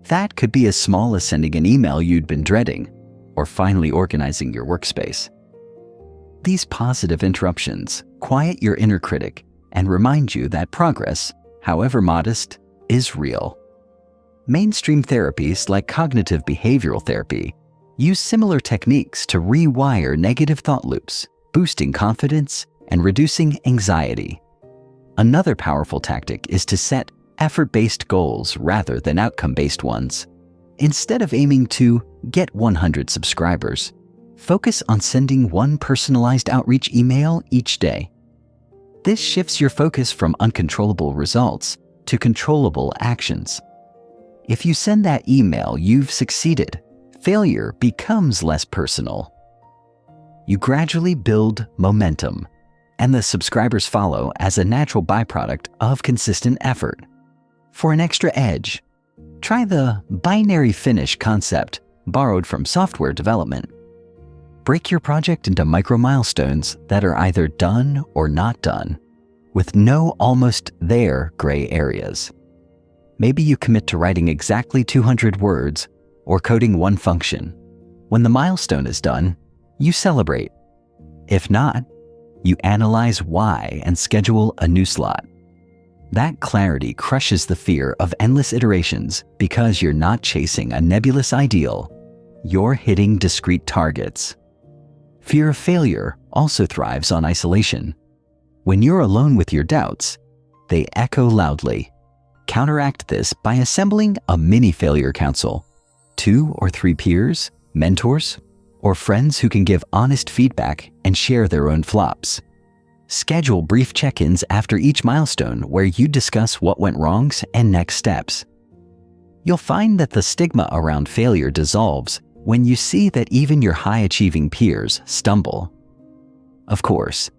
That could be as small as sending an email you'd been dreading, or finally organizing your workspace. These positive interruptions quiet your inner critic and remind you that progress, however modest, is real. Mainstream therapies like cognitive behavioral therapy use similar techniques to rewire negative thought loops, boosting confidence and reducing anxiety. Another powerful tactic is to set effort-based goals rather than outcome-based ones. Instead of aiming to get 100 subscribers, focus on sending one personalized outreach email each day. This shifts your focus from uncontrollable results to controllable actions. If you send that email, you've succeeded. Failure becomes less personal. You gradually build momentum, and the subscribers follow as a natural byproduct of consistent effort. For an extra edge, try the binary finish concept borrowed from software development. Break your project into micro milestones that are either done or not done, with no almost there gray areas. Maybe you commit to writing exactly 200 words or coding one function. When the milestone is done, you celebrate. If not, you analyze why and schedule a new slot. That clarity crushes the fear of endless iterations because you're not chasing a nebulous ideal. You're hitting discrete targets. Fear of failure also thrives on isolation. When you're alone with your doubts, they echo loudly. Counteract this by assembling a mini failure council. 2 or 3 peers, mentors, or friends who can give honest feedback and share their own flops. Schedule brief check-ins after each milestone where you discuss what went wrong and next steps. You'll find that the stigma around failure dissolves when you see that even your high-achieving peers stumble. Of course,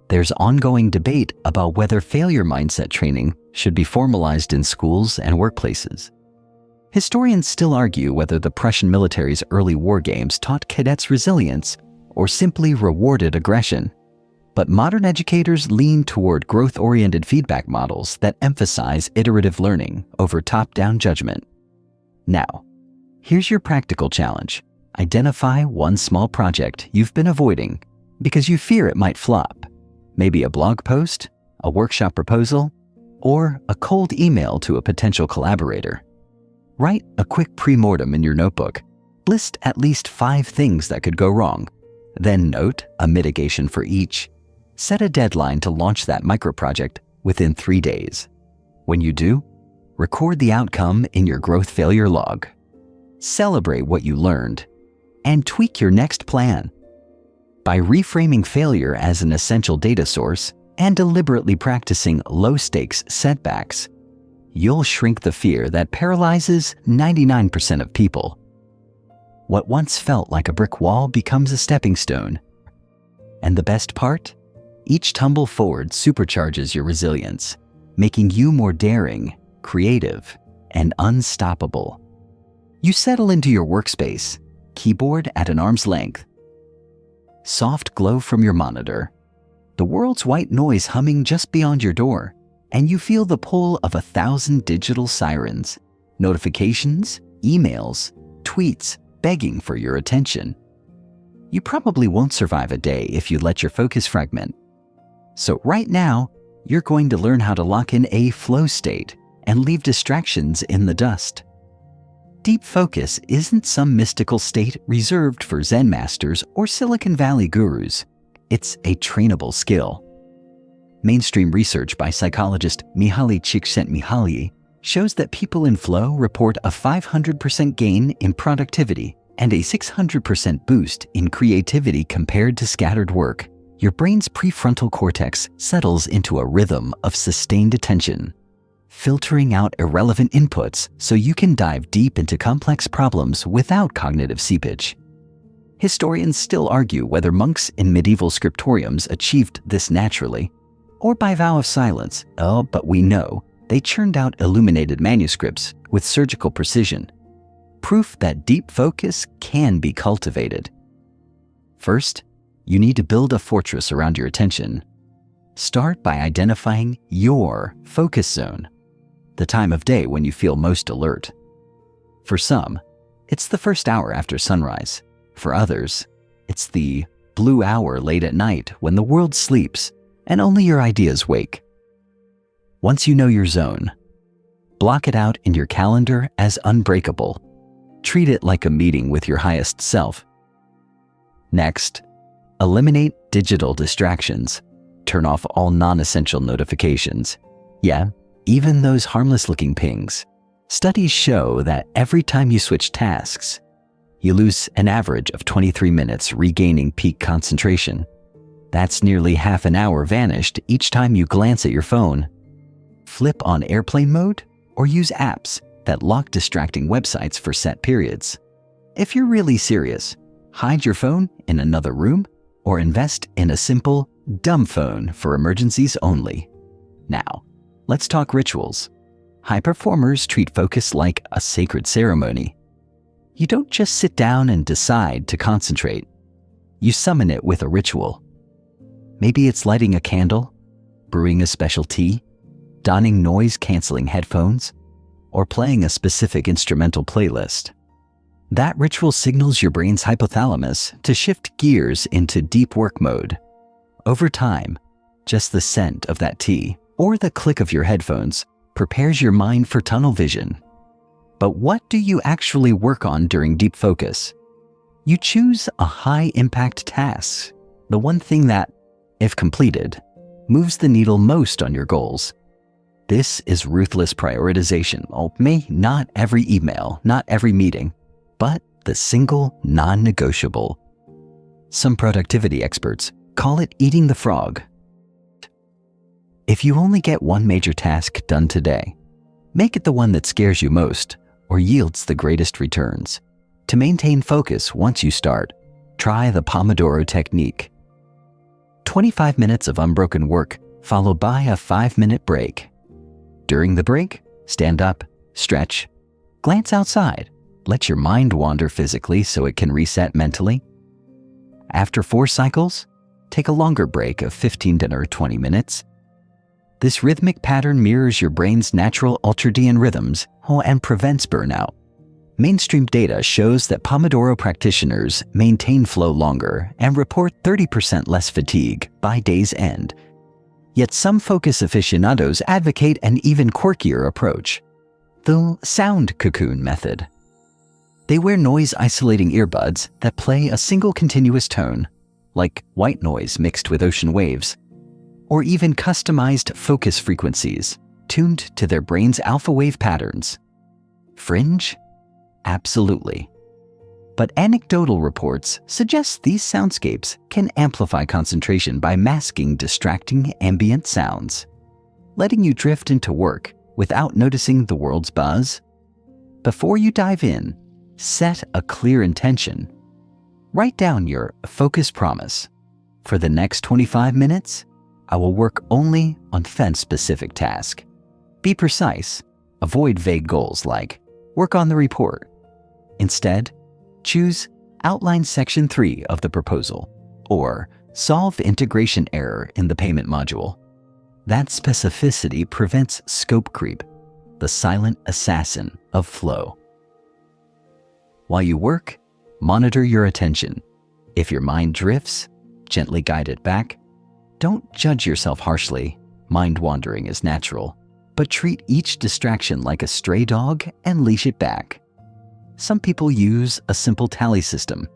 there's ongoing debate about whether failure mindset training should be formalized in schools and workplaces. Historians still argue whether the Prussian military's early war games taught cadets resilience or simply rewarded aggression. But modern educators lean toward growth-oriented feedback models that emphasize iterative learning over top-down judgment. Now, here's your practical challenge. Identify one small project you've been avoiding because you fear it might flop. Maybe a blog post, a workshop proposal, or a cold email to a potential collaborator. Write a quick pre-mortem in your notebook. List at least 5 things that could go wrong. Then note a mitigation for each. Set a deadline to launch that micro-project within 3 days. When you do, record the outcome in your growth failure log. Celebrate what you learned and tweak your next plan. By reframing failure as an essential data source and deliberately practicing low-stakes setbacks, you'll shrink the fear that paralyzes 99% of people. What once felt like a brick wall becomes a stepping stone. And the best part? Each tumble forward supercharges your resilience, making you more daring, creative, and unstoppable. You settle into your workspace, keyboard at an arm's length. Soft glow from your monitor, the world's white noise humming just beyond your door, and you feel the pull of 1,000 digital sirens, notifications, emails, tweets begging for your attention. You probably won't survive a day if you let your focus fragment. So right now, you're going to learn how to lock in a flow state and leave distractions in the dust. Deep focus isn't some mystical state reserved for Zen masters or Silicon Valley gurus. It's a trainable skill. Mainstream research by psychologist Mihaly Csikszentmihalyi shows that people in flow report a 500% gain in productivity and a 600% boost in creativity compared to scattered work. Your brain's prefrontal cortex settles into a rhythm of sustained attention, filtering out irrelevant inputs so you can dive deep into complex problems without cognitive seepage. Historians still argue whether monks in medieval scriptoriums achieved this naturally or by vow of silence. But we know they churned out illuminated manuscripts with surgical precision, proof that deep focus can be cultivated. First, you need to build a fortress around your attention. Start by identifying your focus zone, the time of day when you feel most alert. For some, it's the first hour after sunrise. For others, it's the blue hour late at night when the world sleeps and only your ideas wake. Once you know your zone, block it out in your calendar as unbreakable. Treat it like a meeting with your highest self. Next, eliminate digital distractions. Turn off all non-essential notifications. Yeah, even those harmless-looking pings. Studies show that every time you switch tasks, you lose an average of 23 minutes regaining peak concentration. That's nearly half an hour vanished each time you glance at your phone. Flip on airplane mode or use apps that lock distracting websites for set periods. If you're really serious, hide your phone in another room or invest in a simple, dumb phone for emergencies only. Now, let's talk rituals. High performers treat focus like a sacred ceremony. You don't just sit down and decide to concentrate. You summon it with a ritual. Maybe it's lighting a candle, brewing a special tea, donning noise-canceling headphones, or playing a specific instrumental playlist. That ritual signals your brain's hypothalamus to shift gears into deep work mode. Over time, just the scent of that tea or the click of your headphones prepares your mind for tunnel vision. But what do you actually work on during deep focus? You choose a high-impact task, the one thing that, if completed, moves the needle most on your goals. This is ruthless prioritization. Not every email, not every meeting, but the single non-negotiable. Some productivity experts call it eating the frog. If you only get one major task done today, make it the one that scares you most or yields the greatest returns. To maintain focus once you start, try the Pomodoro technique. 25 minutes of unbroken work followed by a 5-minute break. During the break, stand up, stretch, glance outside, let your mind wander physically so it can reset mentally. After 4 cycles, take a longer break of 15 to 20 minutes. This rhythmic pattern mirrors your brain's natural ultradian rhythms and prevents burnout. Mainstream data shows that Pomodoro practitioners maintain flow longer and report 30% less fatigue by day's end. Yet some focus aficionados advocate an even quirkier approach, the sound cocoon method. They wear noise-isolating earbuds that play a single continuous tone, like white noise mixed with ocean waves, or even customized focus frequencies tuned to their brain's alpha wave patterns. Fringe? Absolutely. But anecdotal reports suggest these soundscapes can amplify concentration by masking distracting ambient sounds, letting you drift into work without noticing the world's buzz. Before you dive in, set a clear intention. Write down your focus promise. For the next 25 minutes, I will work only on fence-specific task. Be precise. Avoid vague goals like work on the report. Instead, choose outline section 3 of the proposal or solve integration error in the payment module. That specificity prevents scope creep, the silent assassin of flow. While you work, monitor your attention. If your mind drifts, gently guide it back. Don't judge yourself harshly. Mind wandering is natural, but treat each distraction like a stray dog and leash it back. Some people use a simple tally system.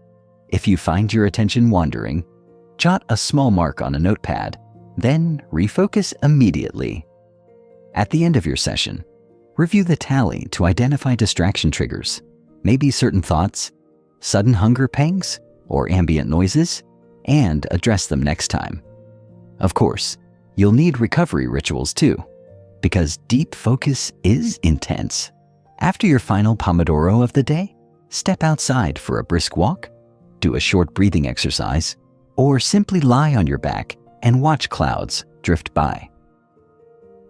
If you find your attention wandering, jot a small mark on a notepad, then refocus immediately. At the end of your session, review the tally to identify distraction triggers, maybe certain thoughts, sudden hunger pangs, or ambient noises, and address them next time. Of course, you'll need recovery rituals too, because deep focus is intense. After your final Pomodoro of the day, step outside for a brisk walk, do a short breathing exercise, or simply lie on your back and watch clouds drift by.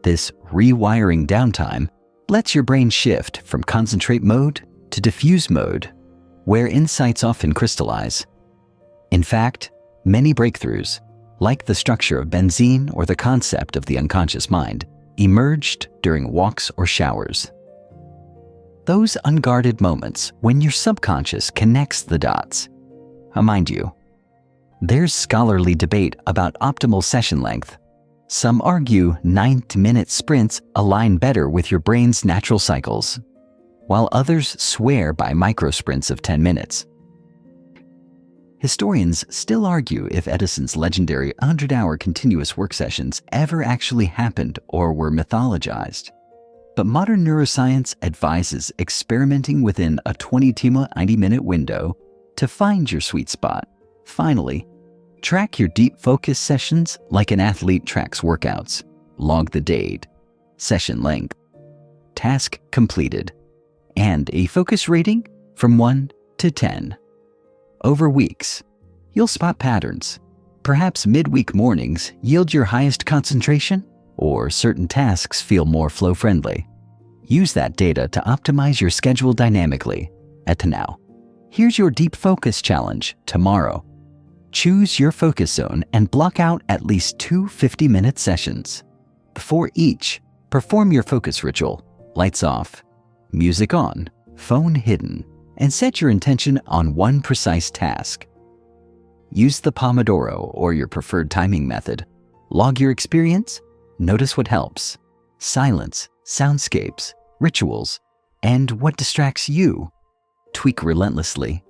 This rewiring downtime lets your brain shift from concentrate mode to diffuse mode, where insights often crystallize. In fact, many breakthroughs, like the structure of benzene or the concept of the unconscious mind, emerged during walks or showers. Those unguarded moments when your subconscious connects the dots. Mind you, there's scholarly debate about optimal session length. Some argue 90-minute sprints align better with your brain's natural cycles, while others swear by microsprints of 10 minutes. Historians still argue if Edison's legendary 100-hour continuous work sessions ever actually happened or were mythologized. But modern neuroscience advises experimenting within a 20 to 90-minute window to find your sweet spot. Finally, track your deep focus sessions like an athlete tracks workouts. Log the date, session length, task completed, and a focus rating from 1 to 10. Over weeks, you'll spot patterns. Perhaps midweek mornings yield your highest concentration, or certain tasks feel more flow-friendly. Use that data to optimize your schedule dynamically. Now, here's your deep focus challenge tomorrow. Choose your focus zone and block out at least 2 50-minute sessions. Before each, perform your focus ritual. Lights off, music on, phone hidden, and set your intention on one precise task. Use the Pomodoro or your preferred timing method. Log your experience, notice what helps. Silence, soundscapes, rituals, and what distracts you. Tweak relentlessly.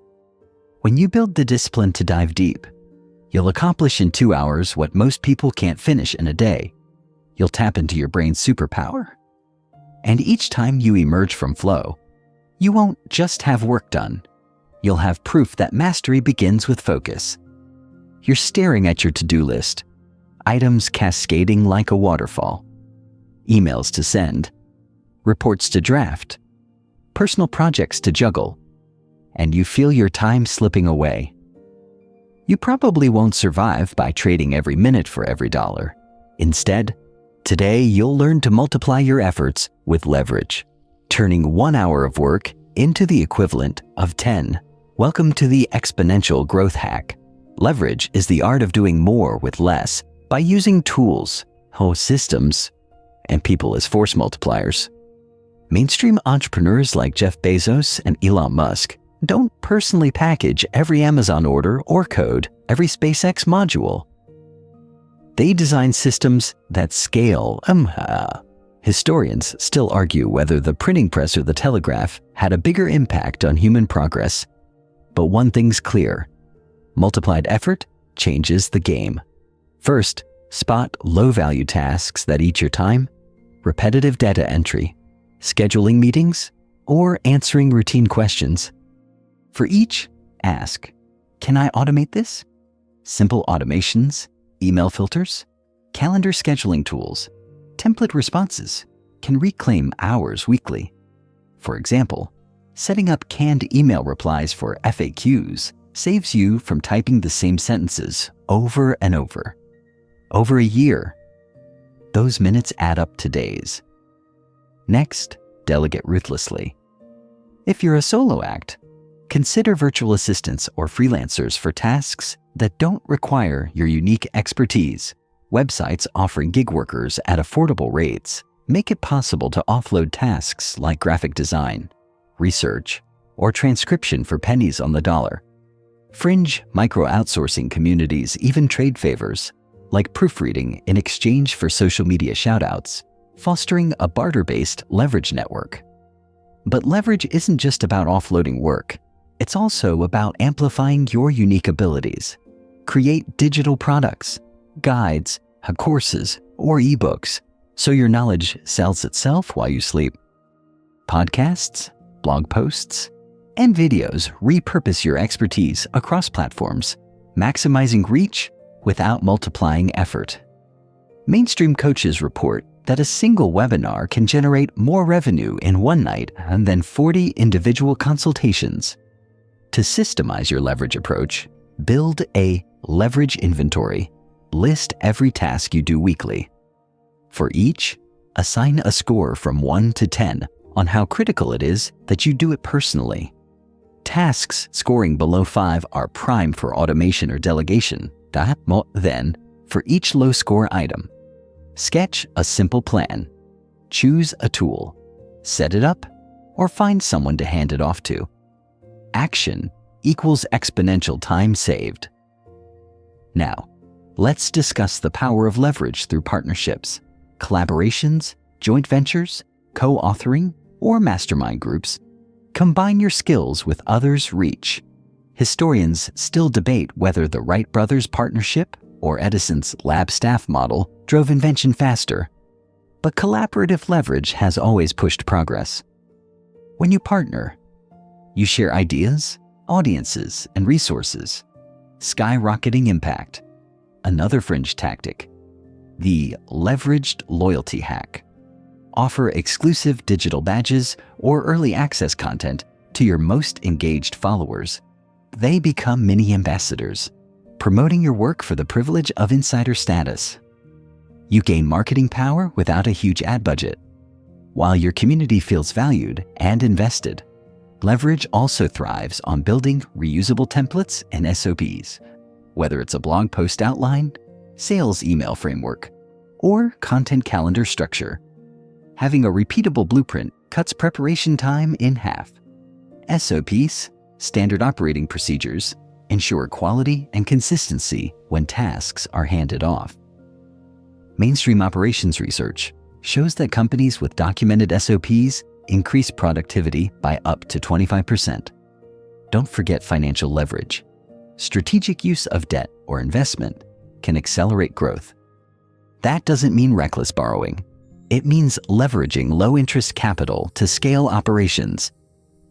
When you build the discipline to dive deep, you'll accomplish in 2 hours what most people can't finish in a day. You'll tap into your brain's superpower. And each time you emerge from flow, you won't just have work done. You'll have proof that mastery begins with focus. You're staring at your to-do list, items cascading like a waterfall, emails to send, reports to draft, personal projects to juggle, and you feel your time slipping away. You probably won't survive by trading every minute for every dollar. Instead, today you'll learn to multiply your efforts with leverage, turning 1 hour of work into the equivalent of 10. Welcome to the Exponential Growth Hack. Leverage is the art of doing more with less by using tools, systems, and people as force multipliers. Mainstream entrepreneurs like Jeff Bezos and Elon Musk don't personally package every Amazon order or code every SpaceX module. They design systems that scale. Historians still argue whether the printing press or the telegraph had a bigger impact on human progress. But one thing's clear: multiplied effort changes the game. First, spot low-value tasks that eat your time, repetitive data entry, scheduling meetings, or answering routine questions. For each, ask, can I automate this? Simple automations, email filters, calendar scheduling tools, template responses can reclaim hours weekly. For example, setting up canned email replies for FAQs saves you from typing the same sentences over and over. Over a year, those minutes add up to days. Next, delegate ruthlessly. If you're a solo act, consider virtual assistants or freelancers for tasks that don't require your unique expertise. Websites offering gig workers at affordable rates make it possible to offload tasks like graphic design, research, or transcription for pennies on the dollar. Fringe micro-outsourcing communities even trade favors, like proofreading in exchange for social media shoutouts, fostering a barter-based leverage network. But leverage isn't just about offloading work. It's also about amplifying your unique abilities. Create digital products, guides, courses, or ebooks so your knowledge sells itself while you sleep. Podcasts, blog posts, and videos repurpose your expertise across platforms, maximizing reach without multiplying effort. Mainstream coaches report that a single webinar can generate more revenue in one night than 40 individual consultations. To systemize your leverage approach, build a leverage inventory. List every task you do weekly. For each, assign a score from 1 to 10 on how critical it is that you do it personally. Tasks scoring below 5 are prime for automation or delegation. Then, for each low-score item, sketch a simple plan. Choose a tool, set it up, or find someone to hand it off to. Action equals exponential time saved. Now, let's discuss the power of leverage through partnerships, collaborations, joint ventures, co-authoring, or mastermind groups. Combine your skills with others' reach. Historians still debate whether the Wright brothers' partnership or Edison's lab staff model drove invention faster. But collaborative leverage has always pushed progress. When you partner, you share ideas, audiences, and resources, skyrocketing impact. Another fringe tactic, the leveraged loyalty hack. Offer exclusive digital badges or early access content to your most engaged followers. They become mini ambassadors, promoting your work for the privilege of insider status. You gain marketing power without a huge ad budget, while your community feels valued and invested. Leverage also thrives on building reusable templates and SOPs, whether it's a blog post outline, sales email framework, or content calendar structure. Having a repeatable blueprint cuts preparation time in half. SOPs, standard operating procedures, ensure quality and consistency when tasks are handed off. Mainstream operations research shows that companies with documented SOPs increase productivity by up to 25%. Don't forget financial leverage. Strategic use of debt or investment can accelerate growth. That doesn't mean reckless borrowing. It means leveraging low-interest capital to scale operations,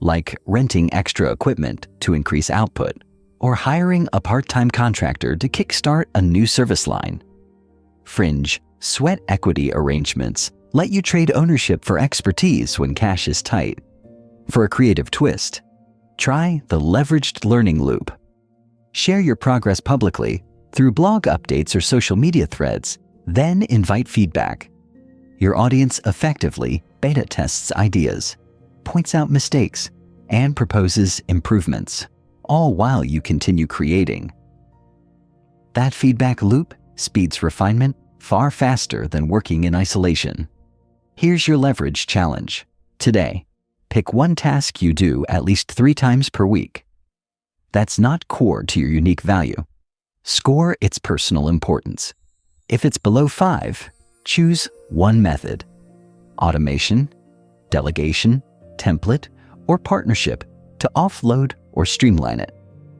like renting extra equipment to increase output, or hiring a part-time contractor to kickstart a new service line. Fringe, sweat equity arrangements let you trade ownership for expertise when cash is tight. For a creative twist, try the leveraged learning loop. Share your progress publicly through blog updates or social media threads, then invite feedback. Your audience effectively beta tests ideas, points out mistakes, and proposes improvements, all while you continue creating. That feedback loop speeds refinement far faster than working in isolation. Here's your leverage challenge. Today, pick one task you do at least 3 times per week. That's not core to your unique value. Score its personal importance. If it's below 5, choose one method: automation, delegation, template, or partnership to offload or streamline it.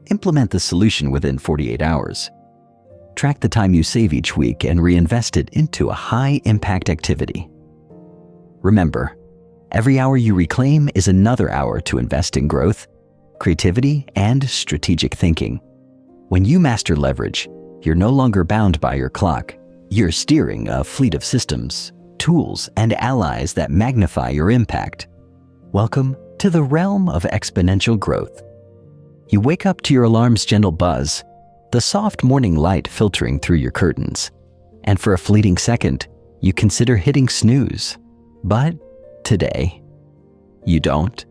Implement the solution within 48 hours. Track the time you save each week and reinvest it into a high-impact activity. Remember, every hour you reclaim is another hour to invest in growth, creativity, and strategic thinking. When you master leverage, you're no longer bound by your clock. You're steering a fleet of systems, tools, and allies that magnify your impact. Welcome to the realm of exponential growth. You wake up to your alarm's gentle buzz, the soft morning light filtering through your curtains, and for a fleeting second, you consider hitting snooze. But today, you don't.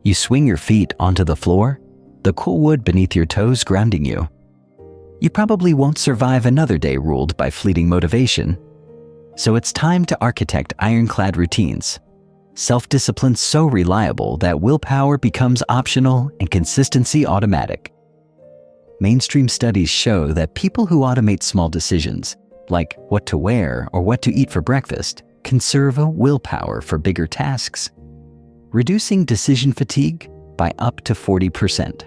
You swing your feet onto the floor, the cool wood beneath your toes grounding you. You probably won't survive another day ruled by fleeting motivation. So it's time to architect ironclad routines. Self-discipline so reliable that willpower becomes optional and consistency automatic. Mainstream studies show that people who automate small decisions, like what to wear or what to eat for breakfast, conserve willpower for bigger tasks, reducing decision fatigue by up to 40%.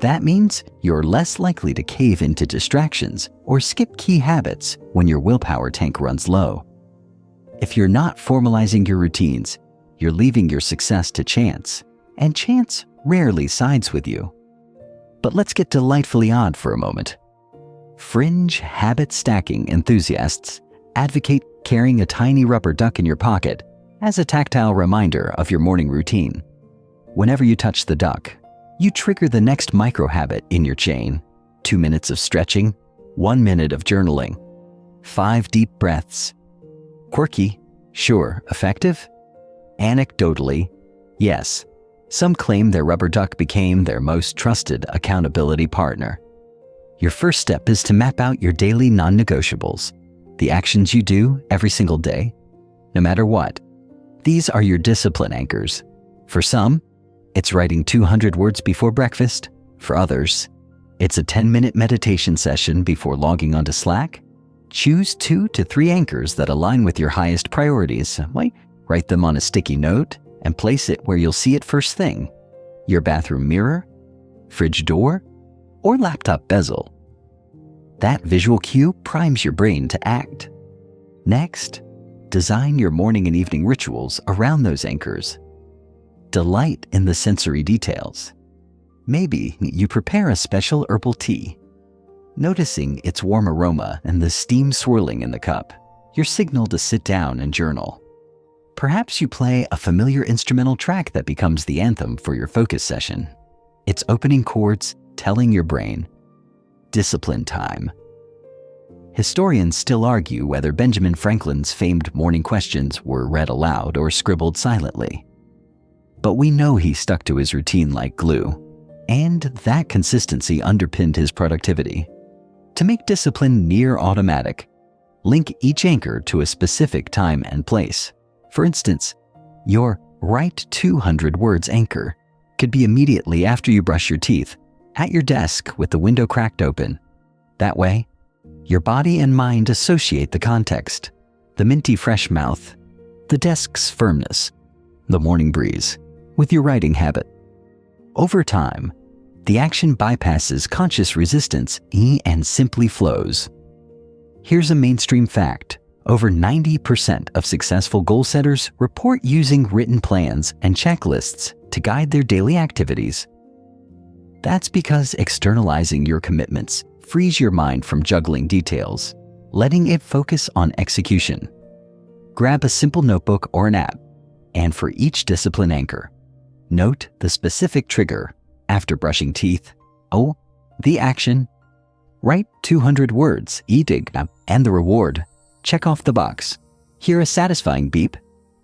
That means you're less likely to cave into distractions or skip key habits when your willpower tank runs low. If you're not formalizing your routines, you're leaving your success to chance, and chance rarely sides with you. But let's get delightfully odd for a moment. Fringe habit stacking enthusiasts advocate carrying a tiny rubber duck in your pocket as a tactile reminder of your morning routine. Whenever you touch the duck, you trigger the next micro-habit in your chain: 2 minutes of stretching, 1 minute of journaling, 5 deep breaths. Quirky? Sure. Effective? Anecdotally, yes. Some claim their rubber duck became their most trusted accountability partner. Your first step is to map out your daily non-negotiables, the actions you do every single day, no matter what. These are your discipline anchors. For some, it's writing 200 words before breakfast. For others, it's a 10-minute meditation session before logging onto Slack. Choose 2 to 3 anchors that align with your highest priorities. Write them on a sticky note and place it where you'll see it first thing: your bathroom mirror, fridge door, or laptop bezel. That visual cue primes your brain to act. Next, design your morning and evening rituals around those anchors. Delight in the sensory details. Maybe you prepare a special herbal tea. Noticing its warm aroma and the steam swirling in the cup, your signal to sit down and journal. Perhaps you play a familiar instrumental track that becomes the anthem for your focus session. Its opening chords telling your brain, discipline time. Historians still argue whether Benjamin Franklin's famed morning questions were read aloud or scribbled silently. But we know he stuck to his routine like glue, and that consistency underpinned his productivity. To make discipline near automatic, link each anchor to a specific time and place. For instance, your Write 200 words anchor. Could be immediately after you brush your teeth, at your desk with the window cracked open. That way, your body and mind associate the context, the minty fresh mouth, the desk's firmness, the morning breeze, with your writing habit. Over time, the action bypasses conscious resistance and simply flows. Here's a mainstream fact. Over 90% of successful goal setters report using written plans and checklists to guide their daily activities. That's because externalizing your commitments frees your mind from juggling details, letting it focus on execution. Grab a simple notebook or an app, and for each discipline anchor, note the specific trigger after brushing teeth. The action. Write 200 words, and the reward. Check off the box. Hear a satisfying beep,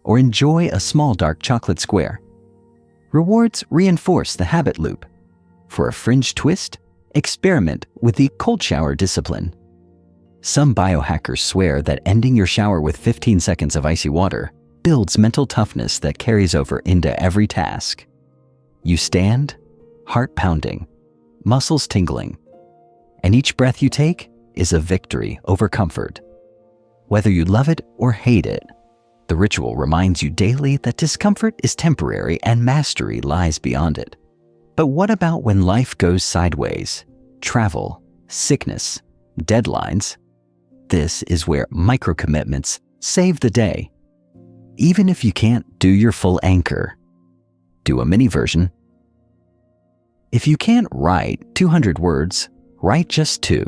or enjoy a small dark chocolate square. Rewards reinforce the habit loop. For a fringe twist, experiment with the cold shower discipline. Some biohackers swear that ending your shower with 15 seconds of icy water builds mental toughness that carries over into every task. You stand, heart pounding, muscles tingling, and each breath you take is a victory over comfort. Whether you love it or hate it, the ritual reminds you daily that discomfort is temporary and mastery lies beyond it. But what about when life goes sideways? Travel, sickness, deadlines. This is where micro-commitments save the day. Even if you can't do your full anchor, do a mini version. If you can't write 200 words, write just 2.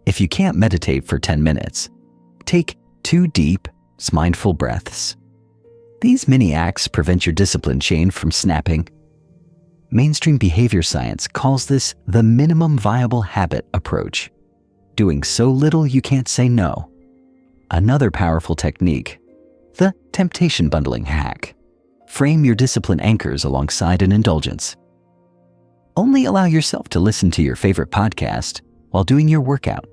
If you can't meditate for 10 minutes, take 2 deep, mindful breaths. These mini acts prevent your discipline chain from snapping. Mainstream behavior science calls this the minimum viable habit approach, doing so little you can't say no. Another powerful technique, the temptation bundling hack. Frame your discipline anchors alongside an indulgence. Only allow yourself to listen to your favorite podcast while doing your workout,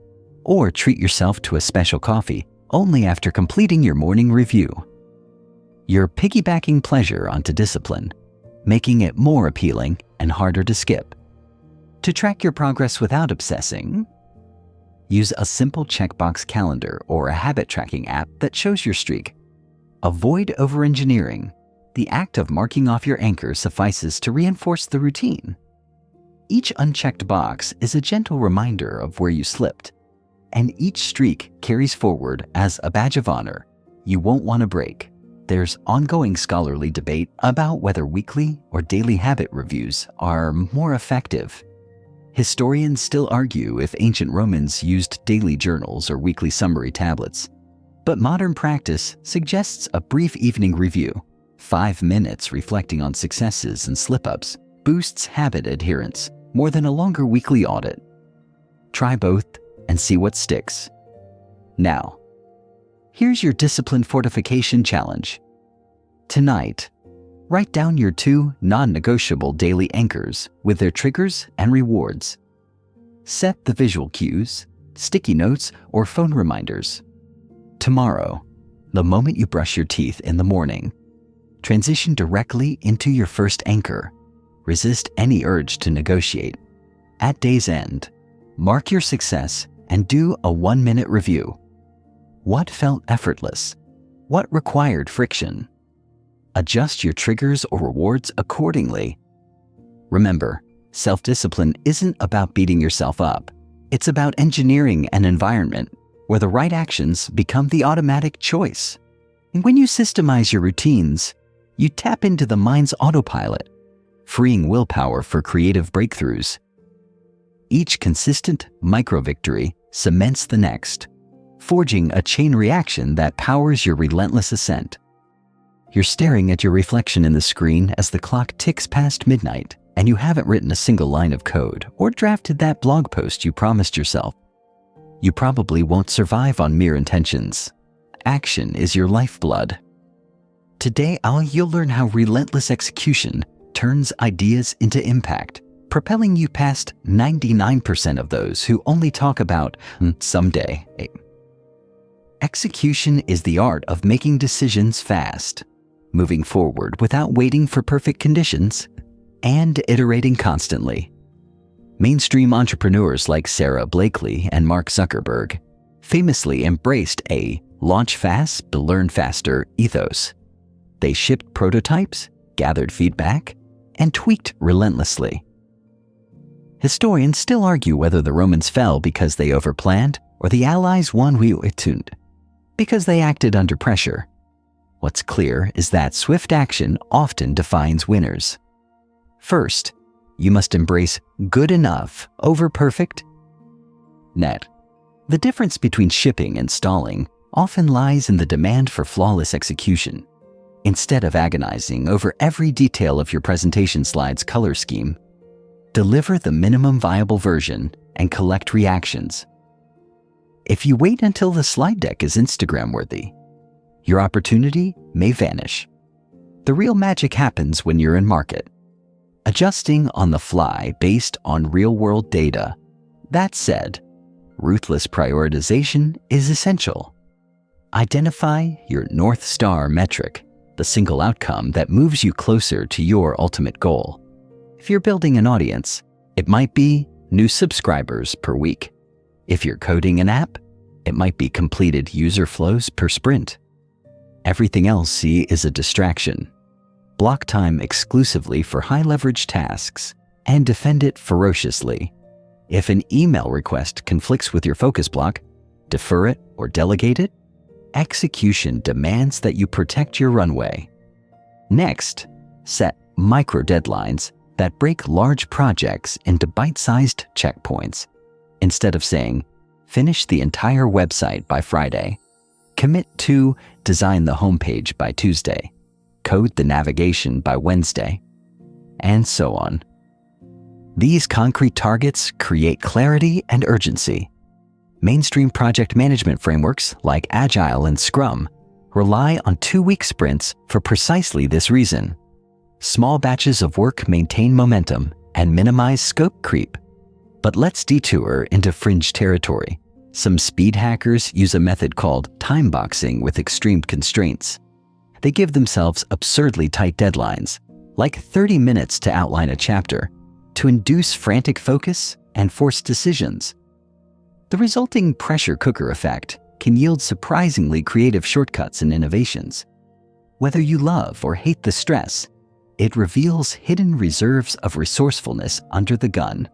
or treat yourself to a special coffee only after completing your morning review. You're piggybacking pleasure onto discipline, making it more appealing and harder to skip. To track your progress without obsessing, use a simple checkbox calendar or a habit tracking app that shows your streak. Avoid over-engineering. The act of marking off your anchor suffices to reinforce the routine. Each unchecked box is a gentle reminder of where you slipped, and each streak carries forward as a badge of honor you won't want to break. There's ongoing scholarly debate about whether weekly or daily habit reviews are more effective. Historians still argue if ancient Romans used daily journals or weekly summary tablets, but modern practice suggests a brief evening review, 5 minutes reflecting on successes and slip-ups, boosts habit adherence more than a longer weekly audit. Try both and see what sticks. Now, here's your discipline fortification challenge. Tonight, write down your 2 non-negotiable daily anchors with their triggers and rewards. Set the visual cues, sticky notes, or phone reminders. Tomorrow, the moment you brush your teeth in the morning, transition directly into your first anchor. Resist any urge to negotiate. At day's end, mark your success and do a 1-minute review. What felt effortless? What required friction? Adjust your triggers or rewards accordingly. Remember, self-discipline isn't about beating yourself up. It's about engineering an environment where the right actions become the automatic choice. And when you systemize your routines, you tap into the mind's autopilot, freeing willpower for creative breakthroughs. Each consistent micro-victory cements the next, forging a chain reaction that powers your relentless ascent. You're staring at your reflection in the screen as the clock ticks past midnight, and you haven't written a single line of code or drafted that blog post you promised yourself. You probably won't survive on mere intentions. Action is your lifeblood. Today, you'll learn how relentless execution turns ideas into impact, propelling you past 99% of those who only talk about someday. Execution is the art of making decisions fast, moving forward without waiting for perfect conditions, and iterating constantly. Mainstream entrepreneurs like Sarah Blakely and Mark Zuckerberg famously embraced a launch fast but learn faster ethos. They shipped prototypes, gathered feedback, and tweaked relentlessly. Historians still argue whether the Romans fell because they overplanned or the Allies won because they acted under pressure. What's clear is that swift action often defines winners. First, you must embrace good enough over perfect. The difference between shipping and stalling often lies in the demand for flawless execution. Instead of agonizing over every detail of your presentation slide's color scheme, deliver the minimum viable version and collect reactions. If you wait until the slide deck is Instagram-worthy, your opportunity may vanish. The real magic happens when you're in market, adjusting on the fly based on real-world data. That said, ruthless prioritization is essential. Identify your North Star metric, the single outcome that moves you closer to your ultimate goal. If you're building an audience, it might be new subscribers per week. If you're coding an app, it might be completed user flows per sprint. Everything else is a distraction. Block time exclusively for high-leverage tasks and defend it ferociously. If an email request conflicts with your focus block, defer it or delegate it. Execution demands that you protect your runway. Next, set micro deadlines that break large projects into bite-sized checkpoints. Instead of saying, finish the entire website by Friday, commit to design the homepage by Tuesday, code the navigation by Wednesday, and so on. These concrete targets create clarity and urgency. Mainstream project management frameworks like Agile and Scrum rely on 2-week sprints for precisely this reason. Small batches of work maintain momentum and minimize scope creep. But let's detour into fringe territory. Some speed hackers use a method called time boxing with extreme constraints. They give themselves absurdly tight deadlines, like 30 minutes to outline a chapter, to induce frantic focus and force decisions. The resulting pressure cooker effect can yield surprisingly creative shortcuts and innovations. Whether you love or hate the stress, it reveals hidden reserves of resourcefulness under the gun.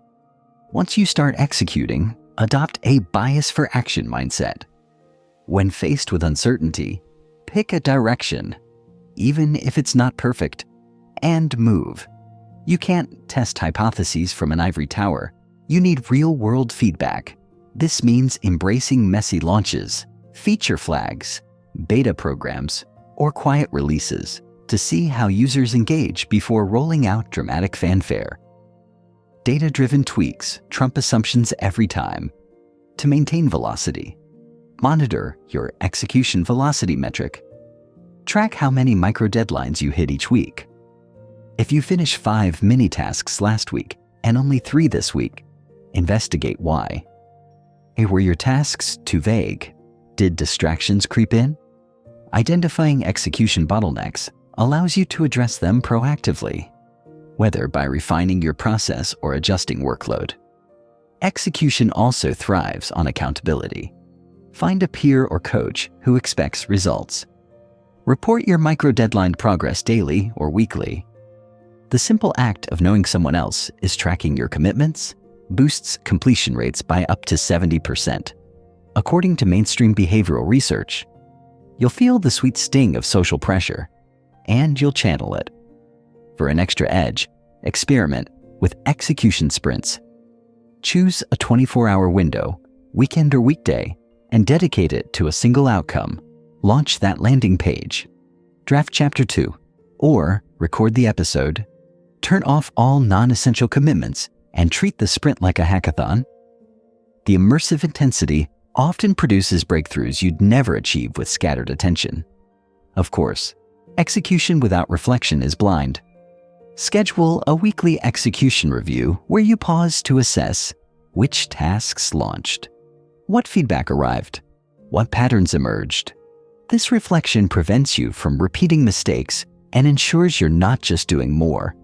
Once you start executing, adopt a bias for action mindset. When faced with uncertainty, pick a direction, even if it's not perfect, and move. You can't test hypotheses from an ivory tower. You need real-world feedback. This means embracing messy launches, feature flags, beta programs, or quiet releases to see how users engage before rolling out dramatic fanfare. Data-driven tweaks trump assumptions every time. To maintain velocity, monitor your execution velocity metric. Track how many micro-deadlines you hit each week. If you finish 5 mini-tasks last week and only 3 this week, investigate why. Were your tasks too vague? Did distractions creep in? Identifying execution bottlenecks allows you to address them proactively, whether by refining your process or adjusting workload. Execution also thrives on accountability. Find a peer or coach who expects results. Report your micro-deadline progress daily or weekly. The simple act of knowing someone else is tracking your commitments boosts completion rates by up to 70%. According to mainstream behavioral research, you'll feel the sweet sting of social pressure, and you'll channel it. For an extra edge, experiment with execution sprints. Choose a 24-hour window, weekend or weekday, and dedicate it to a single outcome. Launch that landing page. Draft Chapter 2, or record the episode. Turn off all non-essential commitments and treat the sprint like a hackathon. The immersive intensity often produces breakthroughs you'd never achieve with scattered attention. Of course, execution without reflection is blind. Schedule a weekly execution review where you pause to assess which tasks launched, what feedback arrived, what patterns emerged. This reflection prevents you from repeating mistakes and ensures you're not just doing more,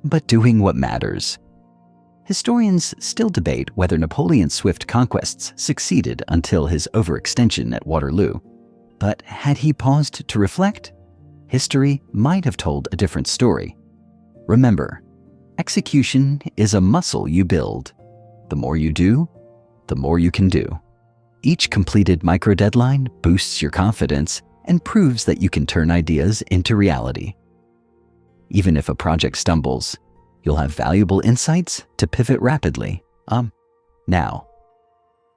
but doing what matters. Historians still debate whether Napoleon's swift conquests succeeded until his overextension at Waterloo. But had he paused to reflect, history might have told a different story. Remember, execution is a muscle you build. The more you do, the more you can do. Each completed micro-deadline boosts your confidence and proves that you can turn ideas into reality. Even if a project stumbles, you'll have valuable insights to pivot rapidly. Now,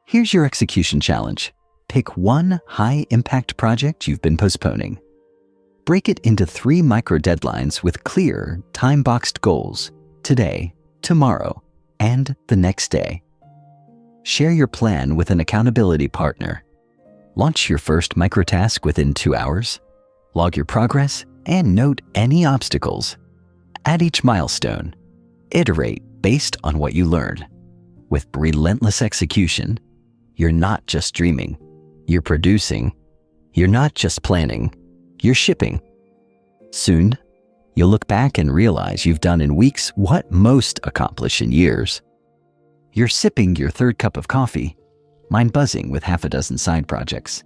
here's your execution challenge. Pick one high-impact project you've been postponing. Break it into 3 micro-deadlines with clear, time-boxed goals: today, tomorrow, and the next day. Share your plan with an accountability partner. Launch your first microtask within 2 hours. Log your progress and note any obstacles. At each milestone, iterate based on what you learned. With relentless execution, you're not just dreaming, you're producing. You're not just planning, you're shipping. Soon, you'll look back and realize you've done in weeks what most accomplish in years. You're sipping your 3rd cup of coffee, mind buzzing with half a dozen side projects,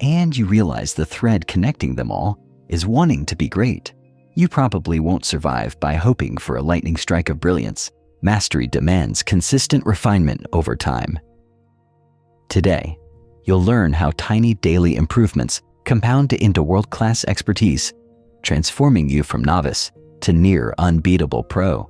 and you realize the thread connecting them all is wanting to be great. You probably won't survive by hoping for a lightning strike of brilliance. Mastery demands consistent refinement over time. Today, you'll learn how tiny daily improvements compound into world-class expertise, transforming you from novice to near unbeatable pro.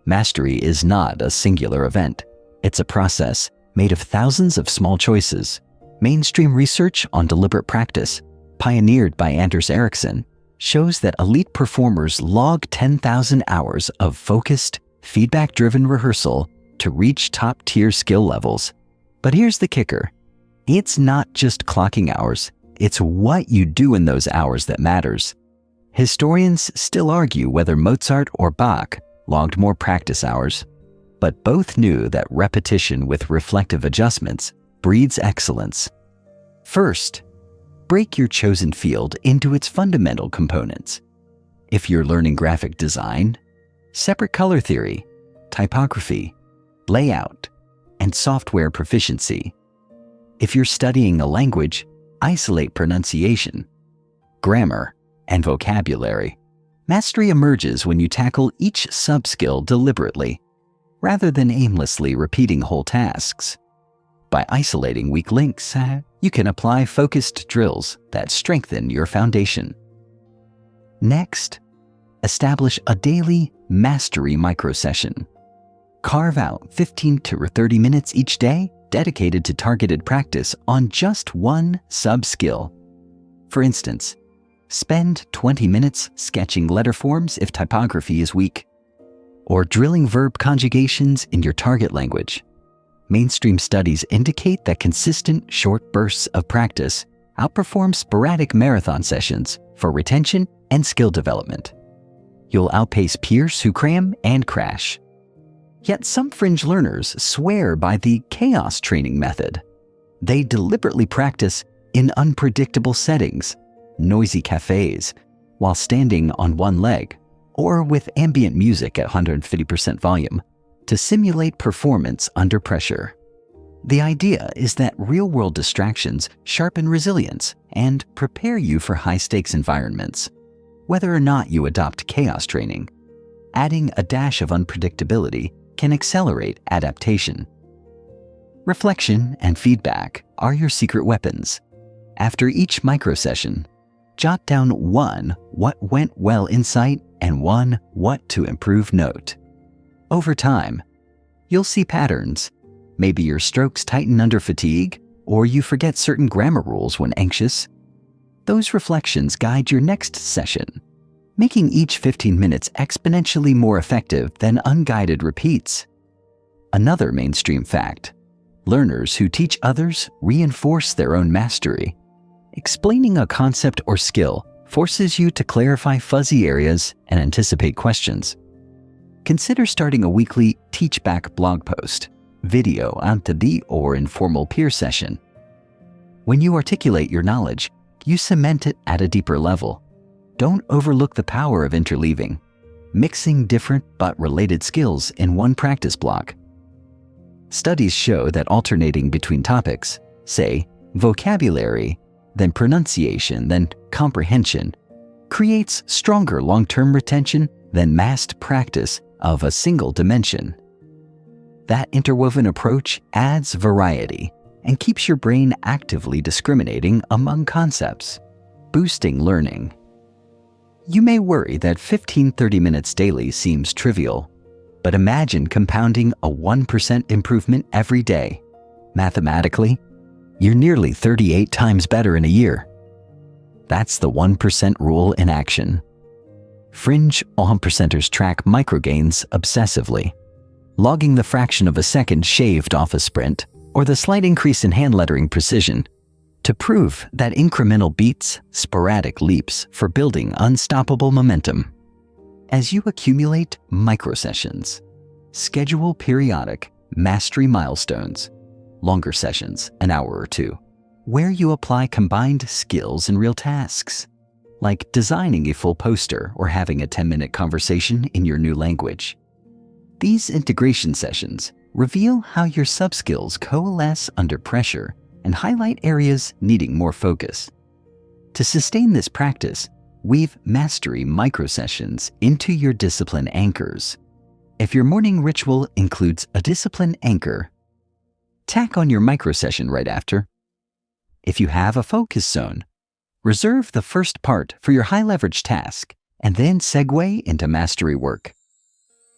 Mastery is not a singular event. It's a process made of thousands of small choices. Mainstream research on deliberate practice, pioneered by Anders Ericsson, shows that elite performers log 10,000 hours of focused, feedback-driven rehearsal to reach top-tier skill levels. But here's the kicker. It's not just clocking hours. It's what you do in those hours that matters. Historians still argue whether Mozart or Bach logged more practice hours, but both knew that repetition with reflective adjustments breeds excellence. First, break your chosen field into its fundamental components. If you're learning graphic design, separate color theory, typography, layout, and software proficiency. If you're studying a language, isolate pronunciation, grammar, and vocabulary. Mastery emerges when you tackle each sub-skill deliberately, rather than aimlessly repeating whole tasks. By isolating weak links, you can apply focused drills that strengthen your foundation. Next, establish a daily mastery microsession. Carve out 15 to 30 minutes each day dedicated to targeted practice on just one sub-skill. For instance, spend 20 minutes sketching letter forms if typography is weak, or drilling verb conjugations in your target language. Mainstream studies indicate that consistent, short bursts of practice outperform sporadic marathon sessions for retention and skill development. You'll outpace peers who cram and crash. Yet some fringe learners swear by the chaos training method. They deliberately practice in unpredictable settings, noisy cafes, while standing on one leg, or with ambient music at 150% volume, to simulate performance under pressure. The idea is that real-world distractions sharpen resilience and prepare you for high-stakes environments. Whether or not you adopt chaos training, adding a dash of unpredictability can accelerate adaptation. Reflection and feedback are your secret weapons. After each microsession, jot down one what went well insight and one what to improve note. Over time, you'll see patterns. Maybe your strokes tighten under fatigue, or you forget certain grammar rules when anxious. Those reflections guide your next session, making each 15 minutes exponentially more effective than unguided repeats. Another mainstream fact: learners who teach others reinforce their own mastery. Explaining a concept or skill forces you to clarify fuzzy areas and anticipate questions. Consider starting a weekly Teach Back blog post, video antadi, or informal peer session. When you articulate your knowledge, you cement it at a deeper level. Don't overlook the power of interleaving, mixing different but related skills in one practice block. Studies show that alternating between topics, say vocabulary, then pronunciation, then comprehension, creates stronger long-term retention than massed practice of a single dimension. That interwoven approach adds variety and keeps your brain actively discriminating among concepts, boosting learning. You may worry that 15-30 minutes daily seems trivial, but imagine compounding a 1% improvement every day. Mathematically, you're nearly 38 times better in a year. That's the 1% rule in action. Fringe 1%ers track microgains obsessively, logging the fraction of a second shaved off a sprint or the slight increase in hand lettering precision to prove that incremental beats sporadic leaps for building unstoppable momentum. As you accumulate microsessions, schedule periodic mastery milestones, longer sessions, an hour or two, where you apply combined skills in real tasks, like designing a full poster or having a 10-minute conversation in your new language. These integration sessions reveal how your subskills coalesce under pressure and highlight areas needing more focus. To sustain this practice, weave mastery microsessions into your discipline anchors. If your morning ritual includes a discipline anchor, tack on your microsession right after. If you have a focus zone, reserve the first part for your high-leverage task and then segue into mastery work.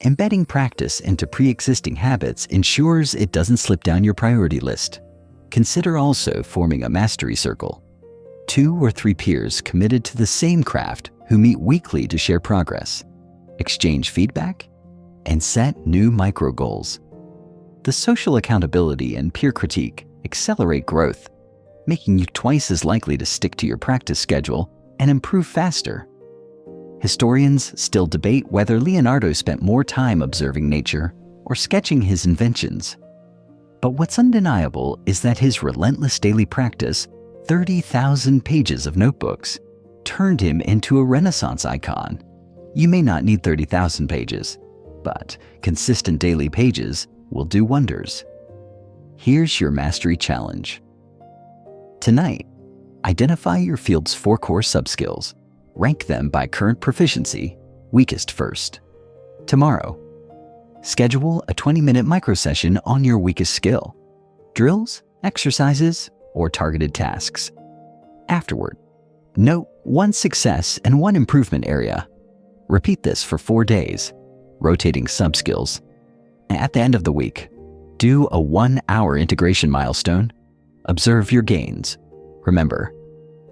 Embedding practice into pre-existing habits ensures it doesn't slip down your priority list. Consider also forming a mastery circle. 2 or 3 peers committed to the same craft who meet weekly to share progress, exchange feedback, and set new micro goals. The social accountability and peer critique accelerate growth, making you twice as likely to stick to your practice schedule and improve faster. Historians still debate whether Leonardo spent more time observing nature or sketching his inventions. But what's undeniable is that his relentless daily practice, 30,000 pages of notebooks, turned him into a Renaissance icon. You may not need 30,000 pages, but consistent daily pages will do wonders. Here's your mastery challenge. Tonight, identify your field's 4 core subskills. Rank them by current proficiency, weakest first. Tomorrow, schedule a 20-minute microsession on your weakest skill. Drills, exercises, or targeted tasks. Afterward, note 1 success and 1 improvement area. Repeat this for 4 days, rotating subskills. At the end of the week, do a 1-hour integration milestone. Observe your gains. Remember,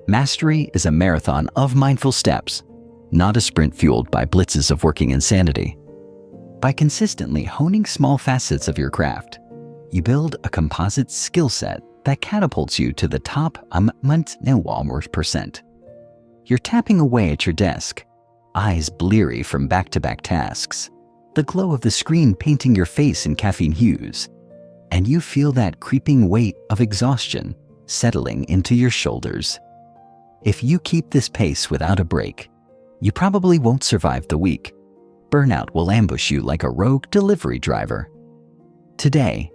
mastery is a marathon of mindful steps, not a sprint fueled by blitzes of working insanity. By consistently honing small facets of your craft, you build a composite skill set that catapults you to the top 1%. You're tapping away at your desk, eyes bleary from back-to-back tasks, the glow of the screen painting your face in caffeine hues, and you feel that creeping weight of exhaustion settling into your shoulders. If you keep this pace without a break, you probably won't survive the week. Burnout will ambush you like a rogue delivery driver. Today,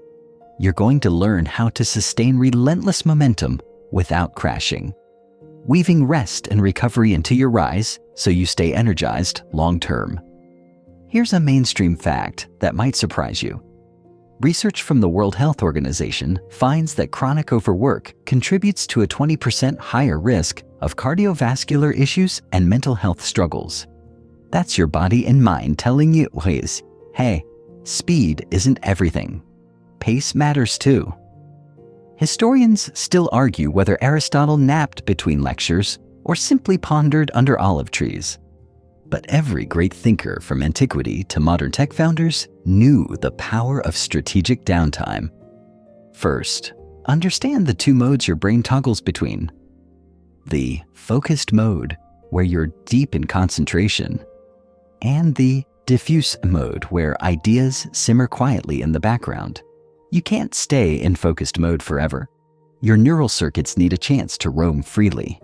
you're going to learn how to sustain relentless momentum without crashing, weaving rest and recovery into your rise so you stay energized long-term. Here's a mainstream fact that might surprise you. Research from the World Health Organization finds that chronic overwork contributes to a 20% higher risk of cardiovascular issues and mental health struggles. That's your body and mind telling you, hey, speed isn't everything. Pace matters too. Historians still argue whether Aristotle napped between lectures or simply pondered under olive trees. But every great thinker from antiquity to modern tech founders knew the power of strategic downtime. First, understand the 2 modes your brain toggles between. The focused mode, where you're deep in concentration, and the diffuse mode, where ideas simmer quietly in the background. You can't stay in focused mode forever. Your neural circuits need a chance to roam freely.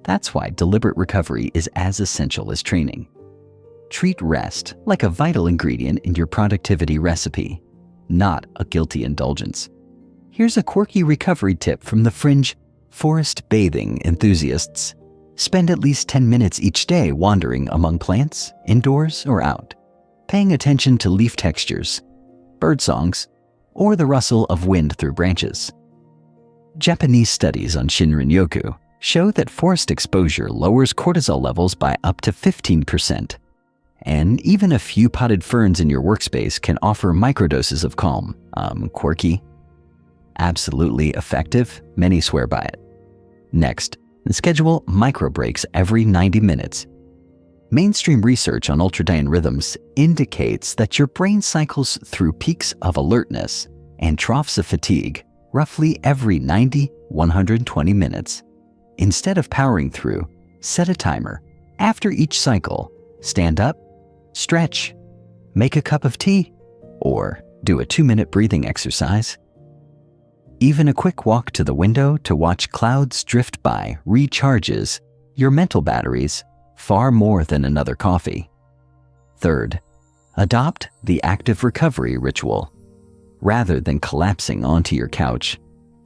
That's why deliberate recovery is as essential as training. Treat rest like a vital ingredient in your productivity recipe, not a guilty indulgence. Here's a quirky recovery tip from the fringe forest bathing enthusiasts. Spend at least 10 minutes each day wandering among plants, indoors or out, paying attention to leaf textures, bird songs, or the rustle of wind through branches. Japanese studies on Shinrin-yoku show that forest exposure lowers cortisol levels by up to 15%. And even a few potted ferns in your workspace can offer microdoses of calm. Quirky? Absolutely effective? Many swear by it. Next, schedule micro breaks every 90 minutes. Mainstream research on ultradian rhythms indicates that your brain cycles through peaks of alertness and troughs of fatigue roughly every 90-120 minutes. Instead of powering through, set a timer. After each cycle, stand up, stretch, make a cup of tea, or do a 2-minute breathing exercise. Even a quick walk to the window to watch clouds drift by recharges your mental batteries far more than another coffee. Third, adopt the active recovery ritual. Rather than collapsing onto your couch,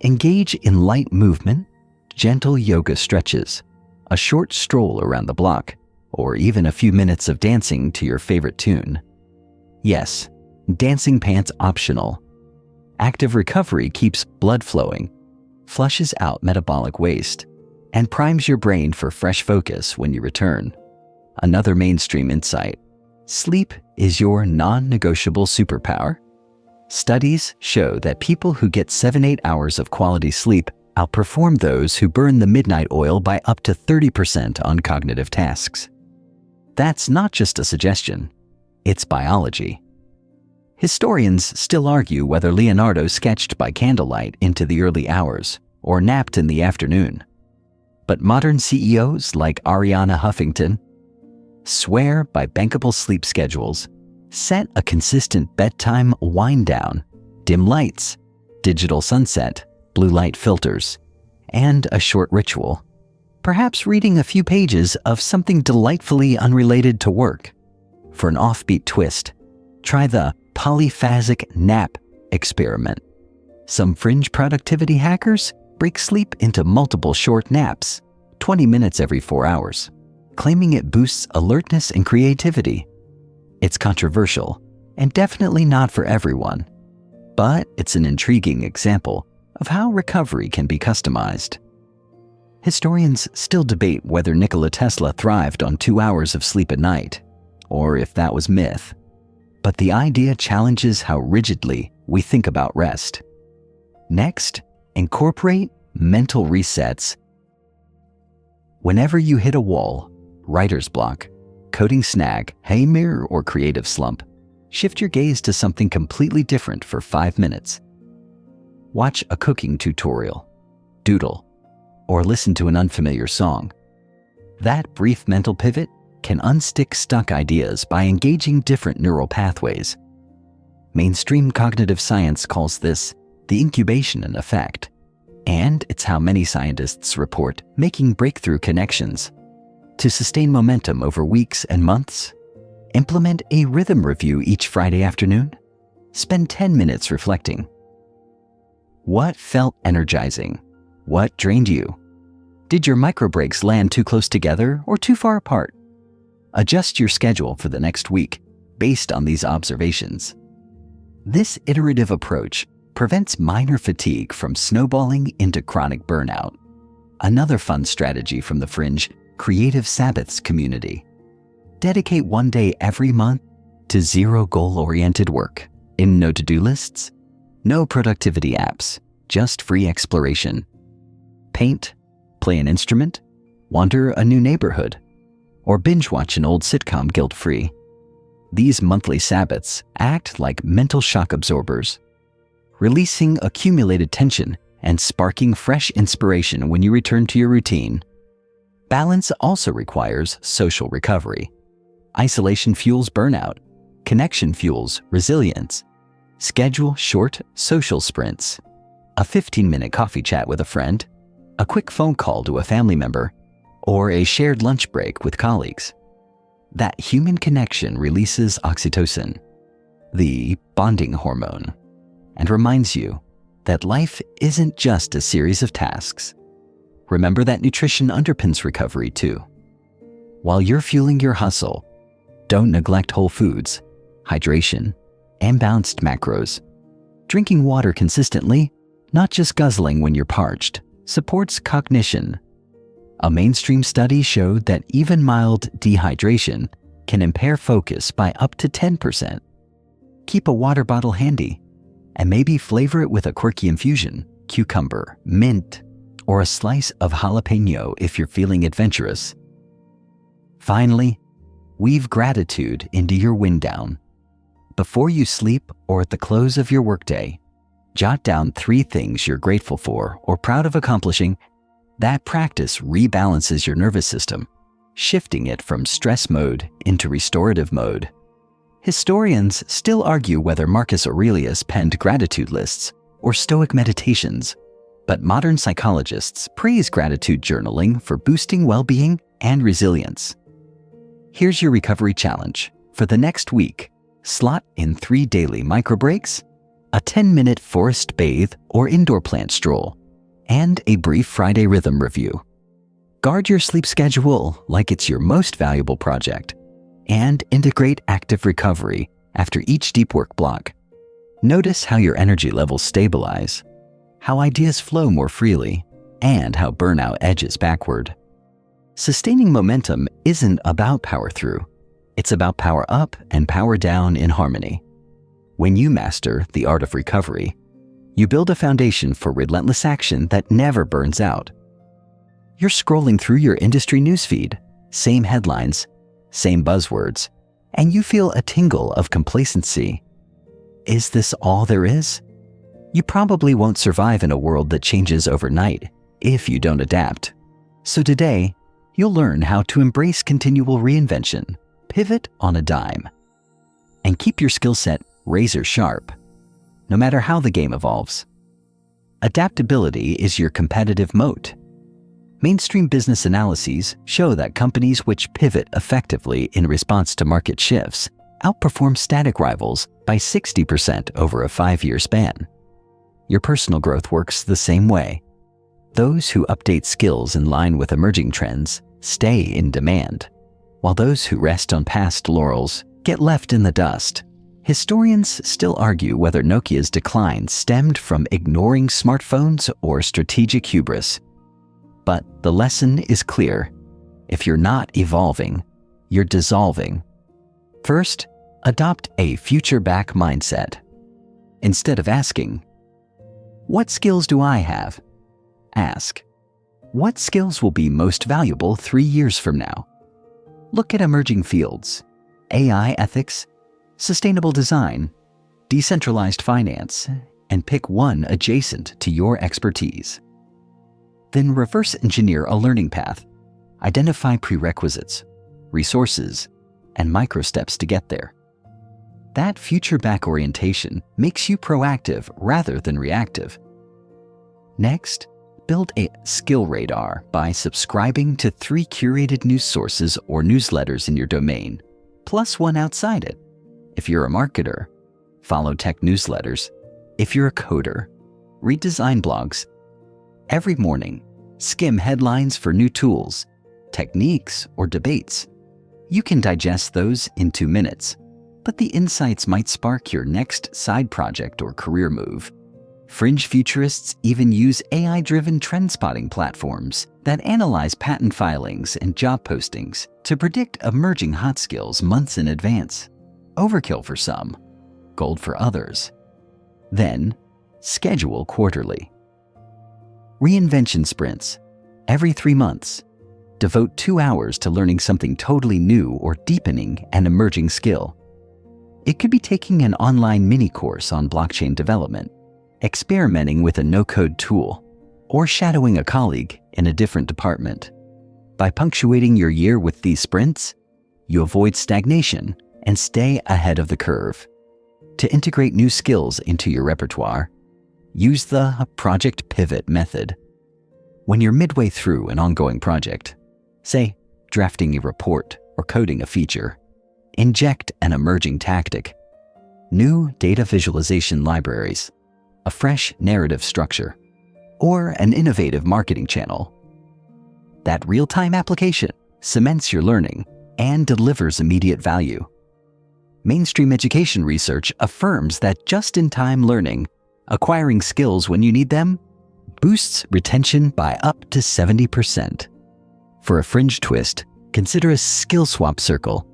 engage in light movement, gentle yoga stretches, a short stroll around the block, or even a few minutes of dancing to your favorite tune. Yes, dancing pants optional. Active recovery keeps blood flowing, flushes out metabolic waste, and primes your brain for fresh focus when you return. Another mainstream insight: sleep is your non-negotiable superpower. Studies show that people who get 7-8 hours of quality sleep outperform those who burn the midnight oil by up to 30% on cognitive tasks. That's not just a suggestion, it's biology. Historians still argue whether Leonardo sketched by candlelight into the early hours or napped in the afternoon. But modern CEOs like Arianna Huffington swear by bankable sleep schedules. Set a consistent bedtime wind down, dim lights, digital sunset, blue light filters, and a short ritual. Perhaps reading a few pages of something delightfully unrelated to work. For an offbeat twist, try the polyphasic nap experiment. Some fringe productivity hackers break sleep into multiple short naps, 20 minutes every 4 hours, claiming it boosts alertness and creativity. It's controversial and definitely not for everyone, but it's an intriguing example of how recovery can be customized. Historians still debate whether Nikola Tesla thrived on 2 hours of sleep a night, or if that was myth. But the idea challenges how rigidly we think about rest. Next, incorporate mental resets. Whenever you hit a wall, writer's block, coding snag, hay mirror, or creative slump, shift your gaze to something completely different for 5 minutes. Watch a cooking tutorial, doodle, or listen to an unfamiliar song. That brief mental pivot can unstick stuck ideas by engaging different neural pathways. Mainstream cognitive science calls this the incubation effect, and it's how many scientists report making breakthrough connections. To sustain momentum over weeks and months, implement a rhythm review each Friday afternoon. Spend 10 minutes reflecting. What felt energizing? What drained you? Did your micro breaks land too close together or too far apart? Adjust your schedule for the next week based on these observations. This iterative approach prevents minor fatigue from snowballing into chronic burnout. Another fun strategy from the fringe Creative Sabbaths community. Dedicate 1 day every month to zero goal-oriented work. In no to-do lists, no productivity apps, just free exploration. Paint, play an instrument, wander a new neighborhood, or binge watch an old sitcom guilt-free. These monthly Sabbaths act like mental shock absorbers, releasing accumulated tension and sparking fresh inspiration when you return to your routine. Balance also requires social recovery. Isolation fuels burnout. Connection fuels resilience. Schedule short social sprints. A 15-minute coffee chat with a friend, a quick phone call to a family member, or a shared lunch break with colleagues. That human connection releases oxytocin, the bonding hormone, and reminds you that life isn't just a series of tasks. Remember that nutrition underpins recovery too. While you're fueling your hustle, don't neglect whole foods, hydration, and balanced macros. Drinking water consistently, not just guzzling when you're parched, supports cognition. A mainstream study showed that even mild dehydration can impair focus by up to 10%. Keep a water bottle handy, and maybe flavor it with a quirky infusion, cucumber, mint, or a slice of jalapeno if you're feeling adventurous. Finally, weave gratitude into your wind down. Before you sleep or at the close of your workday, jot down 3 things you're grateful for or proud of accomplishing. That practice rebalances your nervous system, shifting it from stress mode into restorative mode. Historians still argue whether Marcus Aurelius penned gratitude lists or Stoic meditations, but modern psychologists praise gratitude journaling for boosting well-being and resilience. Here's your recovery challenge. For the next week, slot in 3 daily micro breaks, a 10-minute forest bathe or indoor plant stroll, and a brief Friday rhythm review. Guard your sleep schedule like it's your most valuable project, and integrate active recovery after each deep work block. Notice how your energy levels stabilize, how ideas flow more freely, and how burnout edges backward. Sustaining momentum isn't about power through. It's about power up and power down in harmony. When you master the art of recovery, you build a foundation for relentless action that never burns out. You're scrolling through your industry newsfeed, same headlines, same buzzwords, and you feel a tingle of complacency. Is this all there is? You probably won't survive in a world that changes overnight if you don't adapt. So today, you'll learn how to embrace continual reinvention, pivot on a dime, and keep your skill set razor sharp, no matter how the game evolves. Adaptability is your competitive moat. Mainstream business analyses show that companies which pivot effectively in response to market shifts outperform static rivals by 60% over a 5-year span. Your personal growth works the same way. Those who update skills in line with emerging trends stay in demand, while those who rest on past laurels get left in the dust. Historians still argue whether Nokia's decline stemmed from ignoring smartphones or strategic hubris. But the lesson is clear. If you're not evolving, you're dissolving. First, adopt a future-back mindset. Instead of asking, "What skills do I have?" ask, "What skills will be most valuable 3 years from now?" Look at emerging fields, AI ethics, sustainable design, decentralized finance, and pick one adjacent to your expertise. Then reverse engineer a learning path. Identify prerequisites, resources, and micro steps to get there. That future-back orientation makes you proactive rather than reactive. Next, build a skill radar by subscribing to 3 curated news sources or newsletters in your domain, plus 1 outside it. If you're a marketer, follow tech newsletters. If you're a coder, read design blogs. Every morning, skim headlines for new tools, techniques, or debates. You can digest those in 2 minutes, but the insights might spark your next side project or career move. Fringe futurists even use AI-driven trend-spotting platforms that analyze patent filings and job postings to predict emerging hot skills months in advance. Overkill for some, gold for others. Then, schedule quarterly. Reinvention sprints. Every 3 months, devote 2 hours to learning something totally new or deepening an emerging skill. It could be taking an online mini course on blockchain development, experimenting with a no-code tool, or shadowing a colleague in a different department. By punctuating your year with these sprints, you avoid stagnation and stay ahead of the curve. To integrate new skills into your repertoire, use the Project Pivot method. When you're midway through an ongoing project, Say, drafting a report or coding a feature. Inject an emerging tactic. New data visualization libraries, a fresh narrative structure, or an innovative marketing channel. That real-time application cements your learning and delivers immediate value. Mainstream education research affirms that just-in-time learning, acquiring skills when you need them, boosts retention by up to 70%. For a fringe twist, consider a skill swap circle.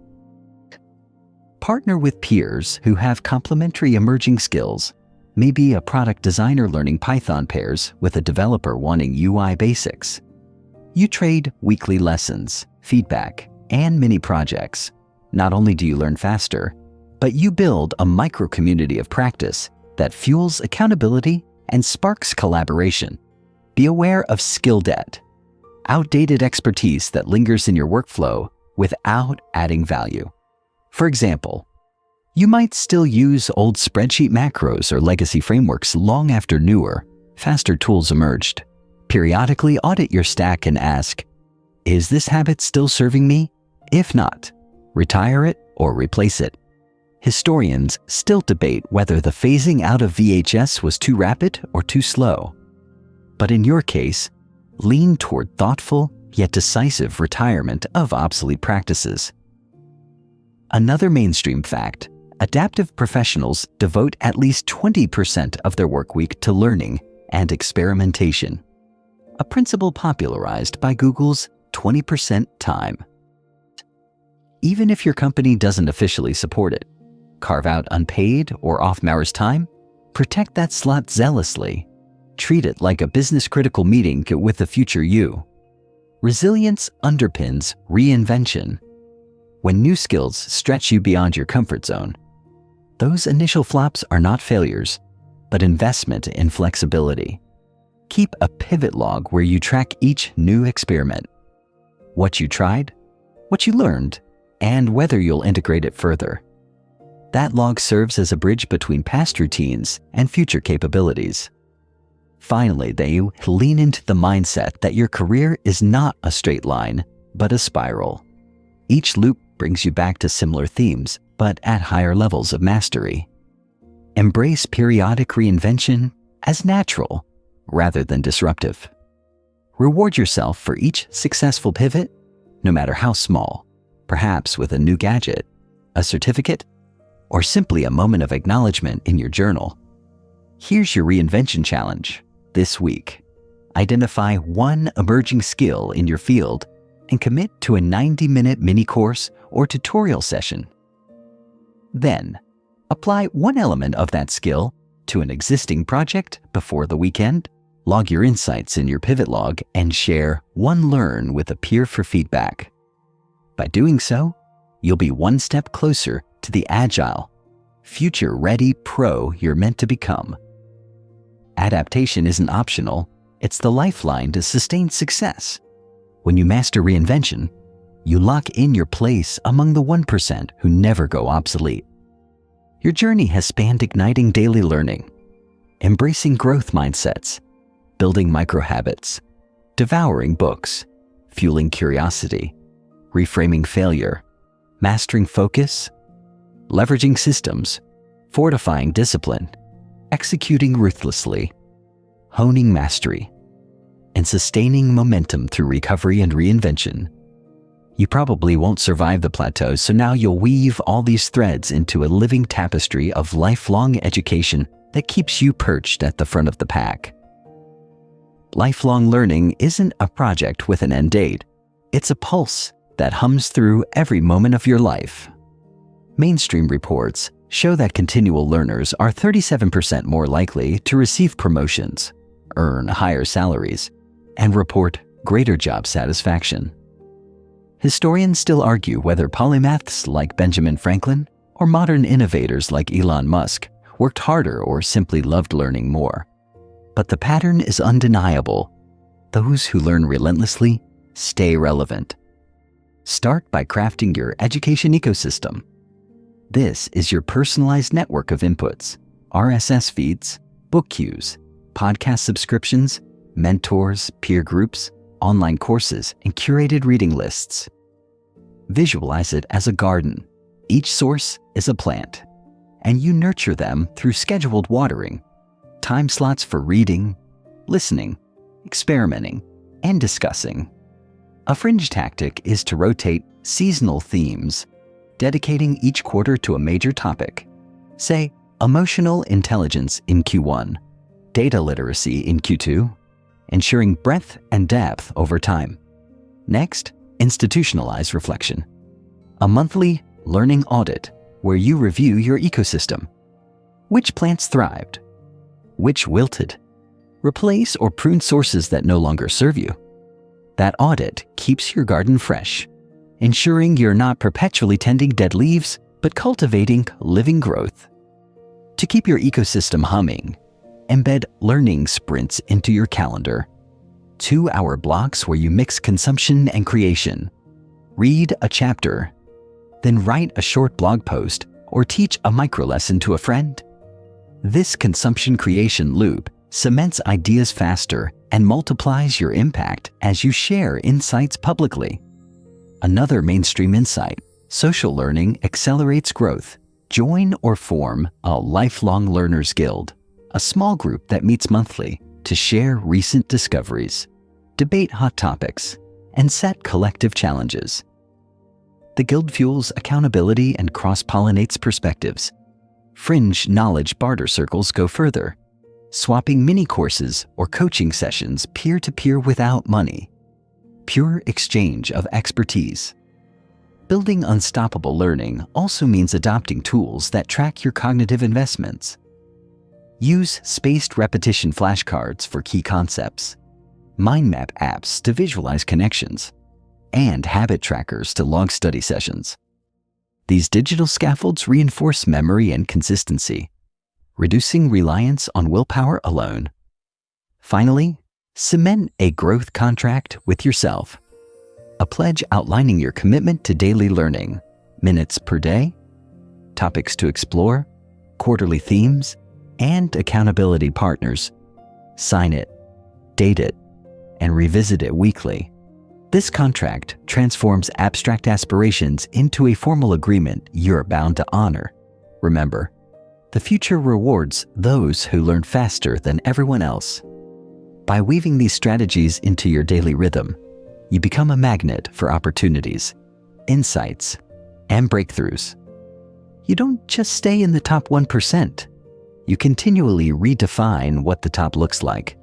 Partner with peers who have complementary emerging skills. Maybe a product designer learning Python pairs with a developer wanting UI basics. You trade weekly lessons, feedback, and mini projects. Not only do you learn faster, but you build a micro-community of practice that fuels accountability and sparks collaboration. Be aware of skill debt, outdated expertise that lingers in your workflow without adding value. For example, you might still use old spreadsheet macros or legacy frameworks long after newer, faster tools emerged. Periodically audit your stack and ask, is this habit still serving me? If not, retire it or replace it. Historians still debate whether the phasing out of VHS was too rapid or too slow. But in your case, lean toward thoughtful yet decisive retirement of obsolete practices. Another mainstream fact, adaptive professionals devote at least 20% of their work week to learning and experimentation, a principle popularized by Google's 20% time. Even if your company doesn't officially support it, carve out unpaid or off-hours time, protect that slot zealously. Treat it like a business-critical meeting with the future you. Resilience underpins reinvention. When new skills stretch you beyond your comfort zone, those initial flops are not failures, but investment in flexibility. Keep a pivot log where you track each new experiment. What you tried, what you learned, and whether you'll integrate it further. That log serves as a bridge between past routines and future capabilities. Finally, they lean into the mindset that your career is not a straight line, but a spiral. Each loop brings you back to similar themes, but at higher levels of mastery. Embrace periodic reinvention as natural rather than disruptive. Reward yourself for each successful pivot, no matter how small, perhaps with a new gadget, a certificate, or simply a moment of acknowledgement in your journal. Here's your reinvention challenge this week. Identify one emerging skill in your field and commit to a 90-minute mini course or tutorial session. Then, apply one element of that skill to an existing project before the weekend, log your insights in your pivot log, and share one learn with a peer for feedback. By doing so, you'll be one step closer to the agile, future-ready pro you're meant to become. Adaptation isn't optional, it's the lifeline to sustained success. When you master reinvention, you lock in your place among the 1% who never go obsolete. Your journey has spanned igniting daily learning, embracing growth mindsets, building micro-habits, devouring books, fueling curiosity, reframing failure, mastering focus, leveraging systems, fortifying discipline, executing ruthlessly, honing mastery, and sustaining momentum through recovery and reinvention. You probably won't survive the plateau, so now you'll weave all these threads into a living tapestry of lifelong education that keeps you perched at the front of the pack. Lifelong learning isn't a project with an end date. It's a pulse that hums through every moment of your life. Mainstream reports show that continual learners are 37% more likely to receive promotions, earn higher salaries, and report greater job satisfaction. Historians still argue whether polymaths like Benjamin Franklin or modern innovators like Elon Musk worked harder or simply loved learning more. But the pattern is undeniable. Those who learn relentlessly stay relevant. Start by crafting your education ecosystem. This is your personalized network of inputs, RSS feeds, book queues, podcast subscriptions, mentors, peer groups, online courses, and curated reading lists. Visualize it as a garden. Each source is a plant, and you nurture them through scheduled watering, time slots for reading, listening, experimenting, and discussing. A fringe tactic is to rotate seasonal themes, dedicating each quarter to a major topic. Say, emotional intelligence in Q1, data literacy in Q2, ensuring breadth and depth over time. Next, institutionalize reflection. A monthly learning audit where you review your ecosystem. Which plants thrived? Which wilted? Replace or prune sources that no longer serve you. That audit keeps your garden fresh, ensuring you're not perpetually tending dead leaves, but cultivating living growth. To keep your ecosystem humming, embed learning sprints into your calendar. 2-hour blocks where you mix consumption and creation. Read a chapter, then write a short blog post or teach a micro lesson to a friend. This consumption creation loop cements ideas faster and multiplies your impact as you share insights publicly. Another mainstream insight: social learning accelerates growth. Join or form a Lifelong Learners Guild, a small group that meets monthly to share recent discoveries, debate hot topics, and set collective challenges. The Guild fuels accountability and cross-pollinates perspectives. Fringe knowledge barter circles go further, swapping mini courses or coaching sessions peer-to-peer without money. Pure exchange of expertise. Building unstoppable learning also means adopting tools that track your cognitive investments. Use spaced repetition flashcards for key concepts, mind map apps to visualize connections, and habit trackers to log study sessions. These digital scaffolds reinforce memory and consistency, reducing reliance on willpower alone. Finally, cement a growth contract with yourself. A pledge outlining your commitment to daily learning, minutes per day, topics to explore, quarterly themes, and accountability partners. Sign it, date it, and revisit it weekly. This contract transforms abstract aspirations into a formal agreement you're bound to honor. Remember, the future rewards those who learn faster than everyone else. By weaving these strategies into your daily rhythm, you become a magnet for opportunities, insights, and breakthroughs. You don't just stay in the top 1%. You continually redefine what the top looks like.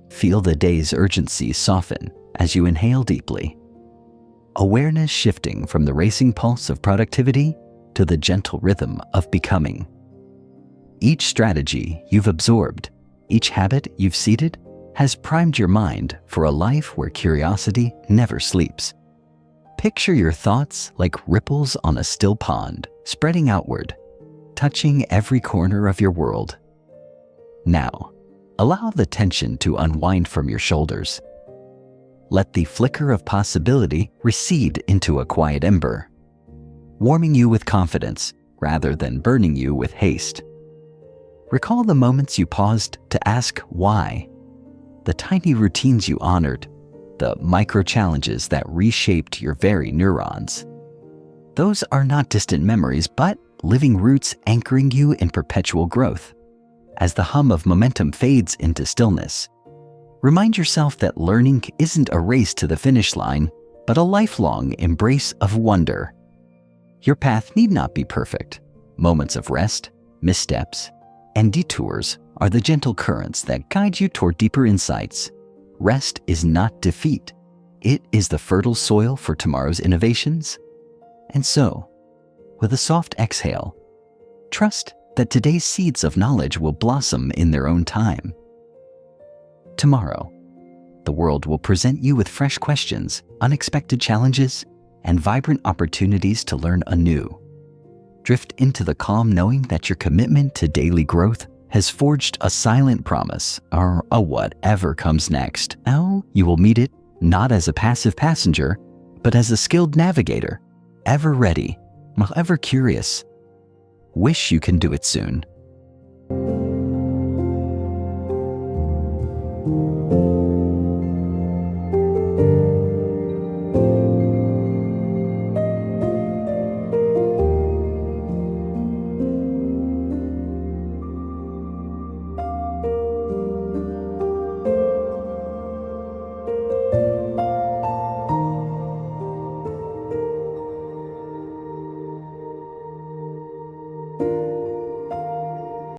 Feel the day's urgency soften as you inhale deeply. Awareness shifting from the racing pulse of productivity to the gentle rhythm of becoming. Each strategy you've absorbed, each habit you've seeded, has primed your mind for a life where curiosity never sleeps. Picture your thoughts like ripples on a still pond, spreading outward, touching every corner of your world. Now, allow the tension to unwind from your shoulders. Let the flicker of possibility recede into a quiet ember, warming you with confidence rather than burning you with haste. Recall the moments you paused to ask why, the tiny routines you honored, the micro challenges that reshaped your very neurons. Those are not distant memories, but living roots anchoring you in perpetual growth. As the hum of momentum fades into stillness, remind yourself that learning isn't a race to the finish line, but a lifelong embrace of wonder. Your path need not be perfect. Moments of rest, missteps, and detours are the gentle currents that guide you toward deeper insights. Rest is not defeat. It is the fertile soil for tomorrow's innovations. And so, with a soft exhale, trust that today's seeds of knowledge will blossom in their own time. Tomorrow, the world will present you with fresh questions, unexpected challenges, and vibrant opportunities to learn anew. Drift into the calm knowing that your commitment to daily growth has forged a silent promise, or a whatever comes next. Now you will meet it not as a passive passenger, but as a skilled navigator, ever ready, ever curious. Wish you can do it soon.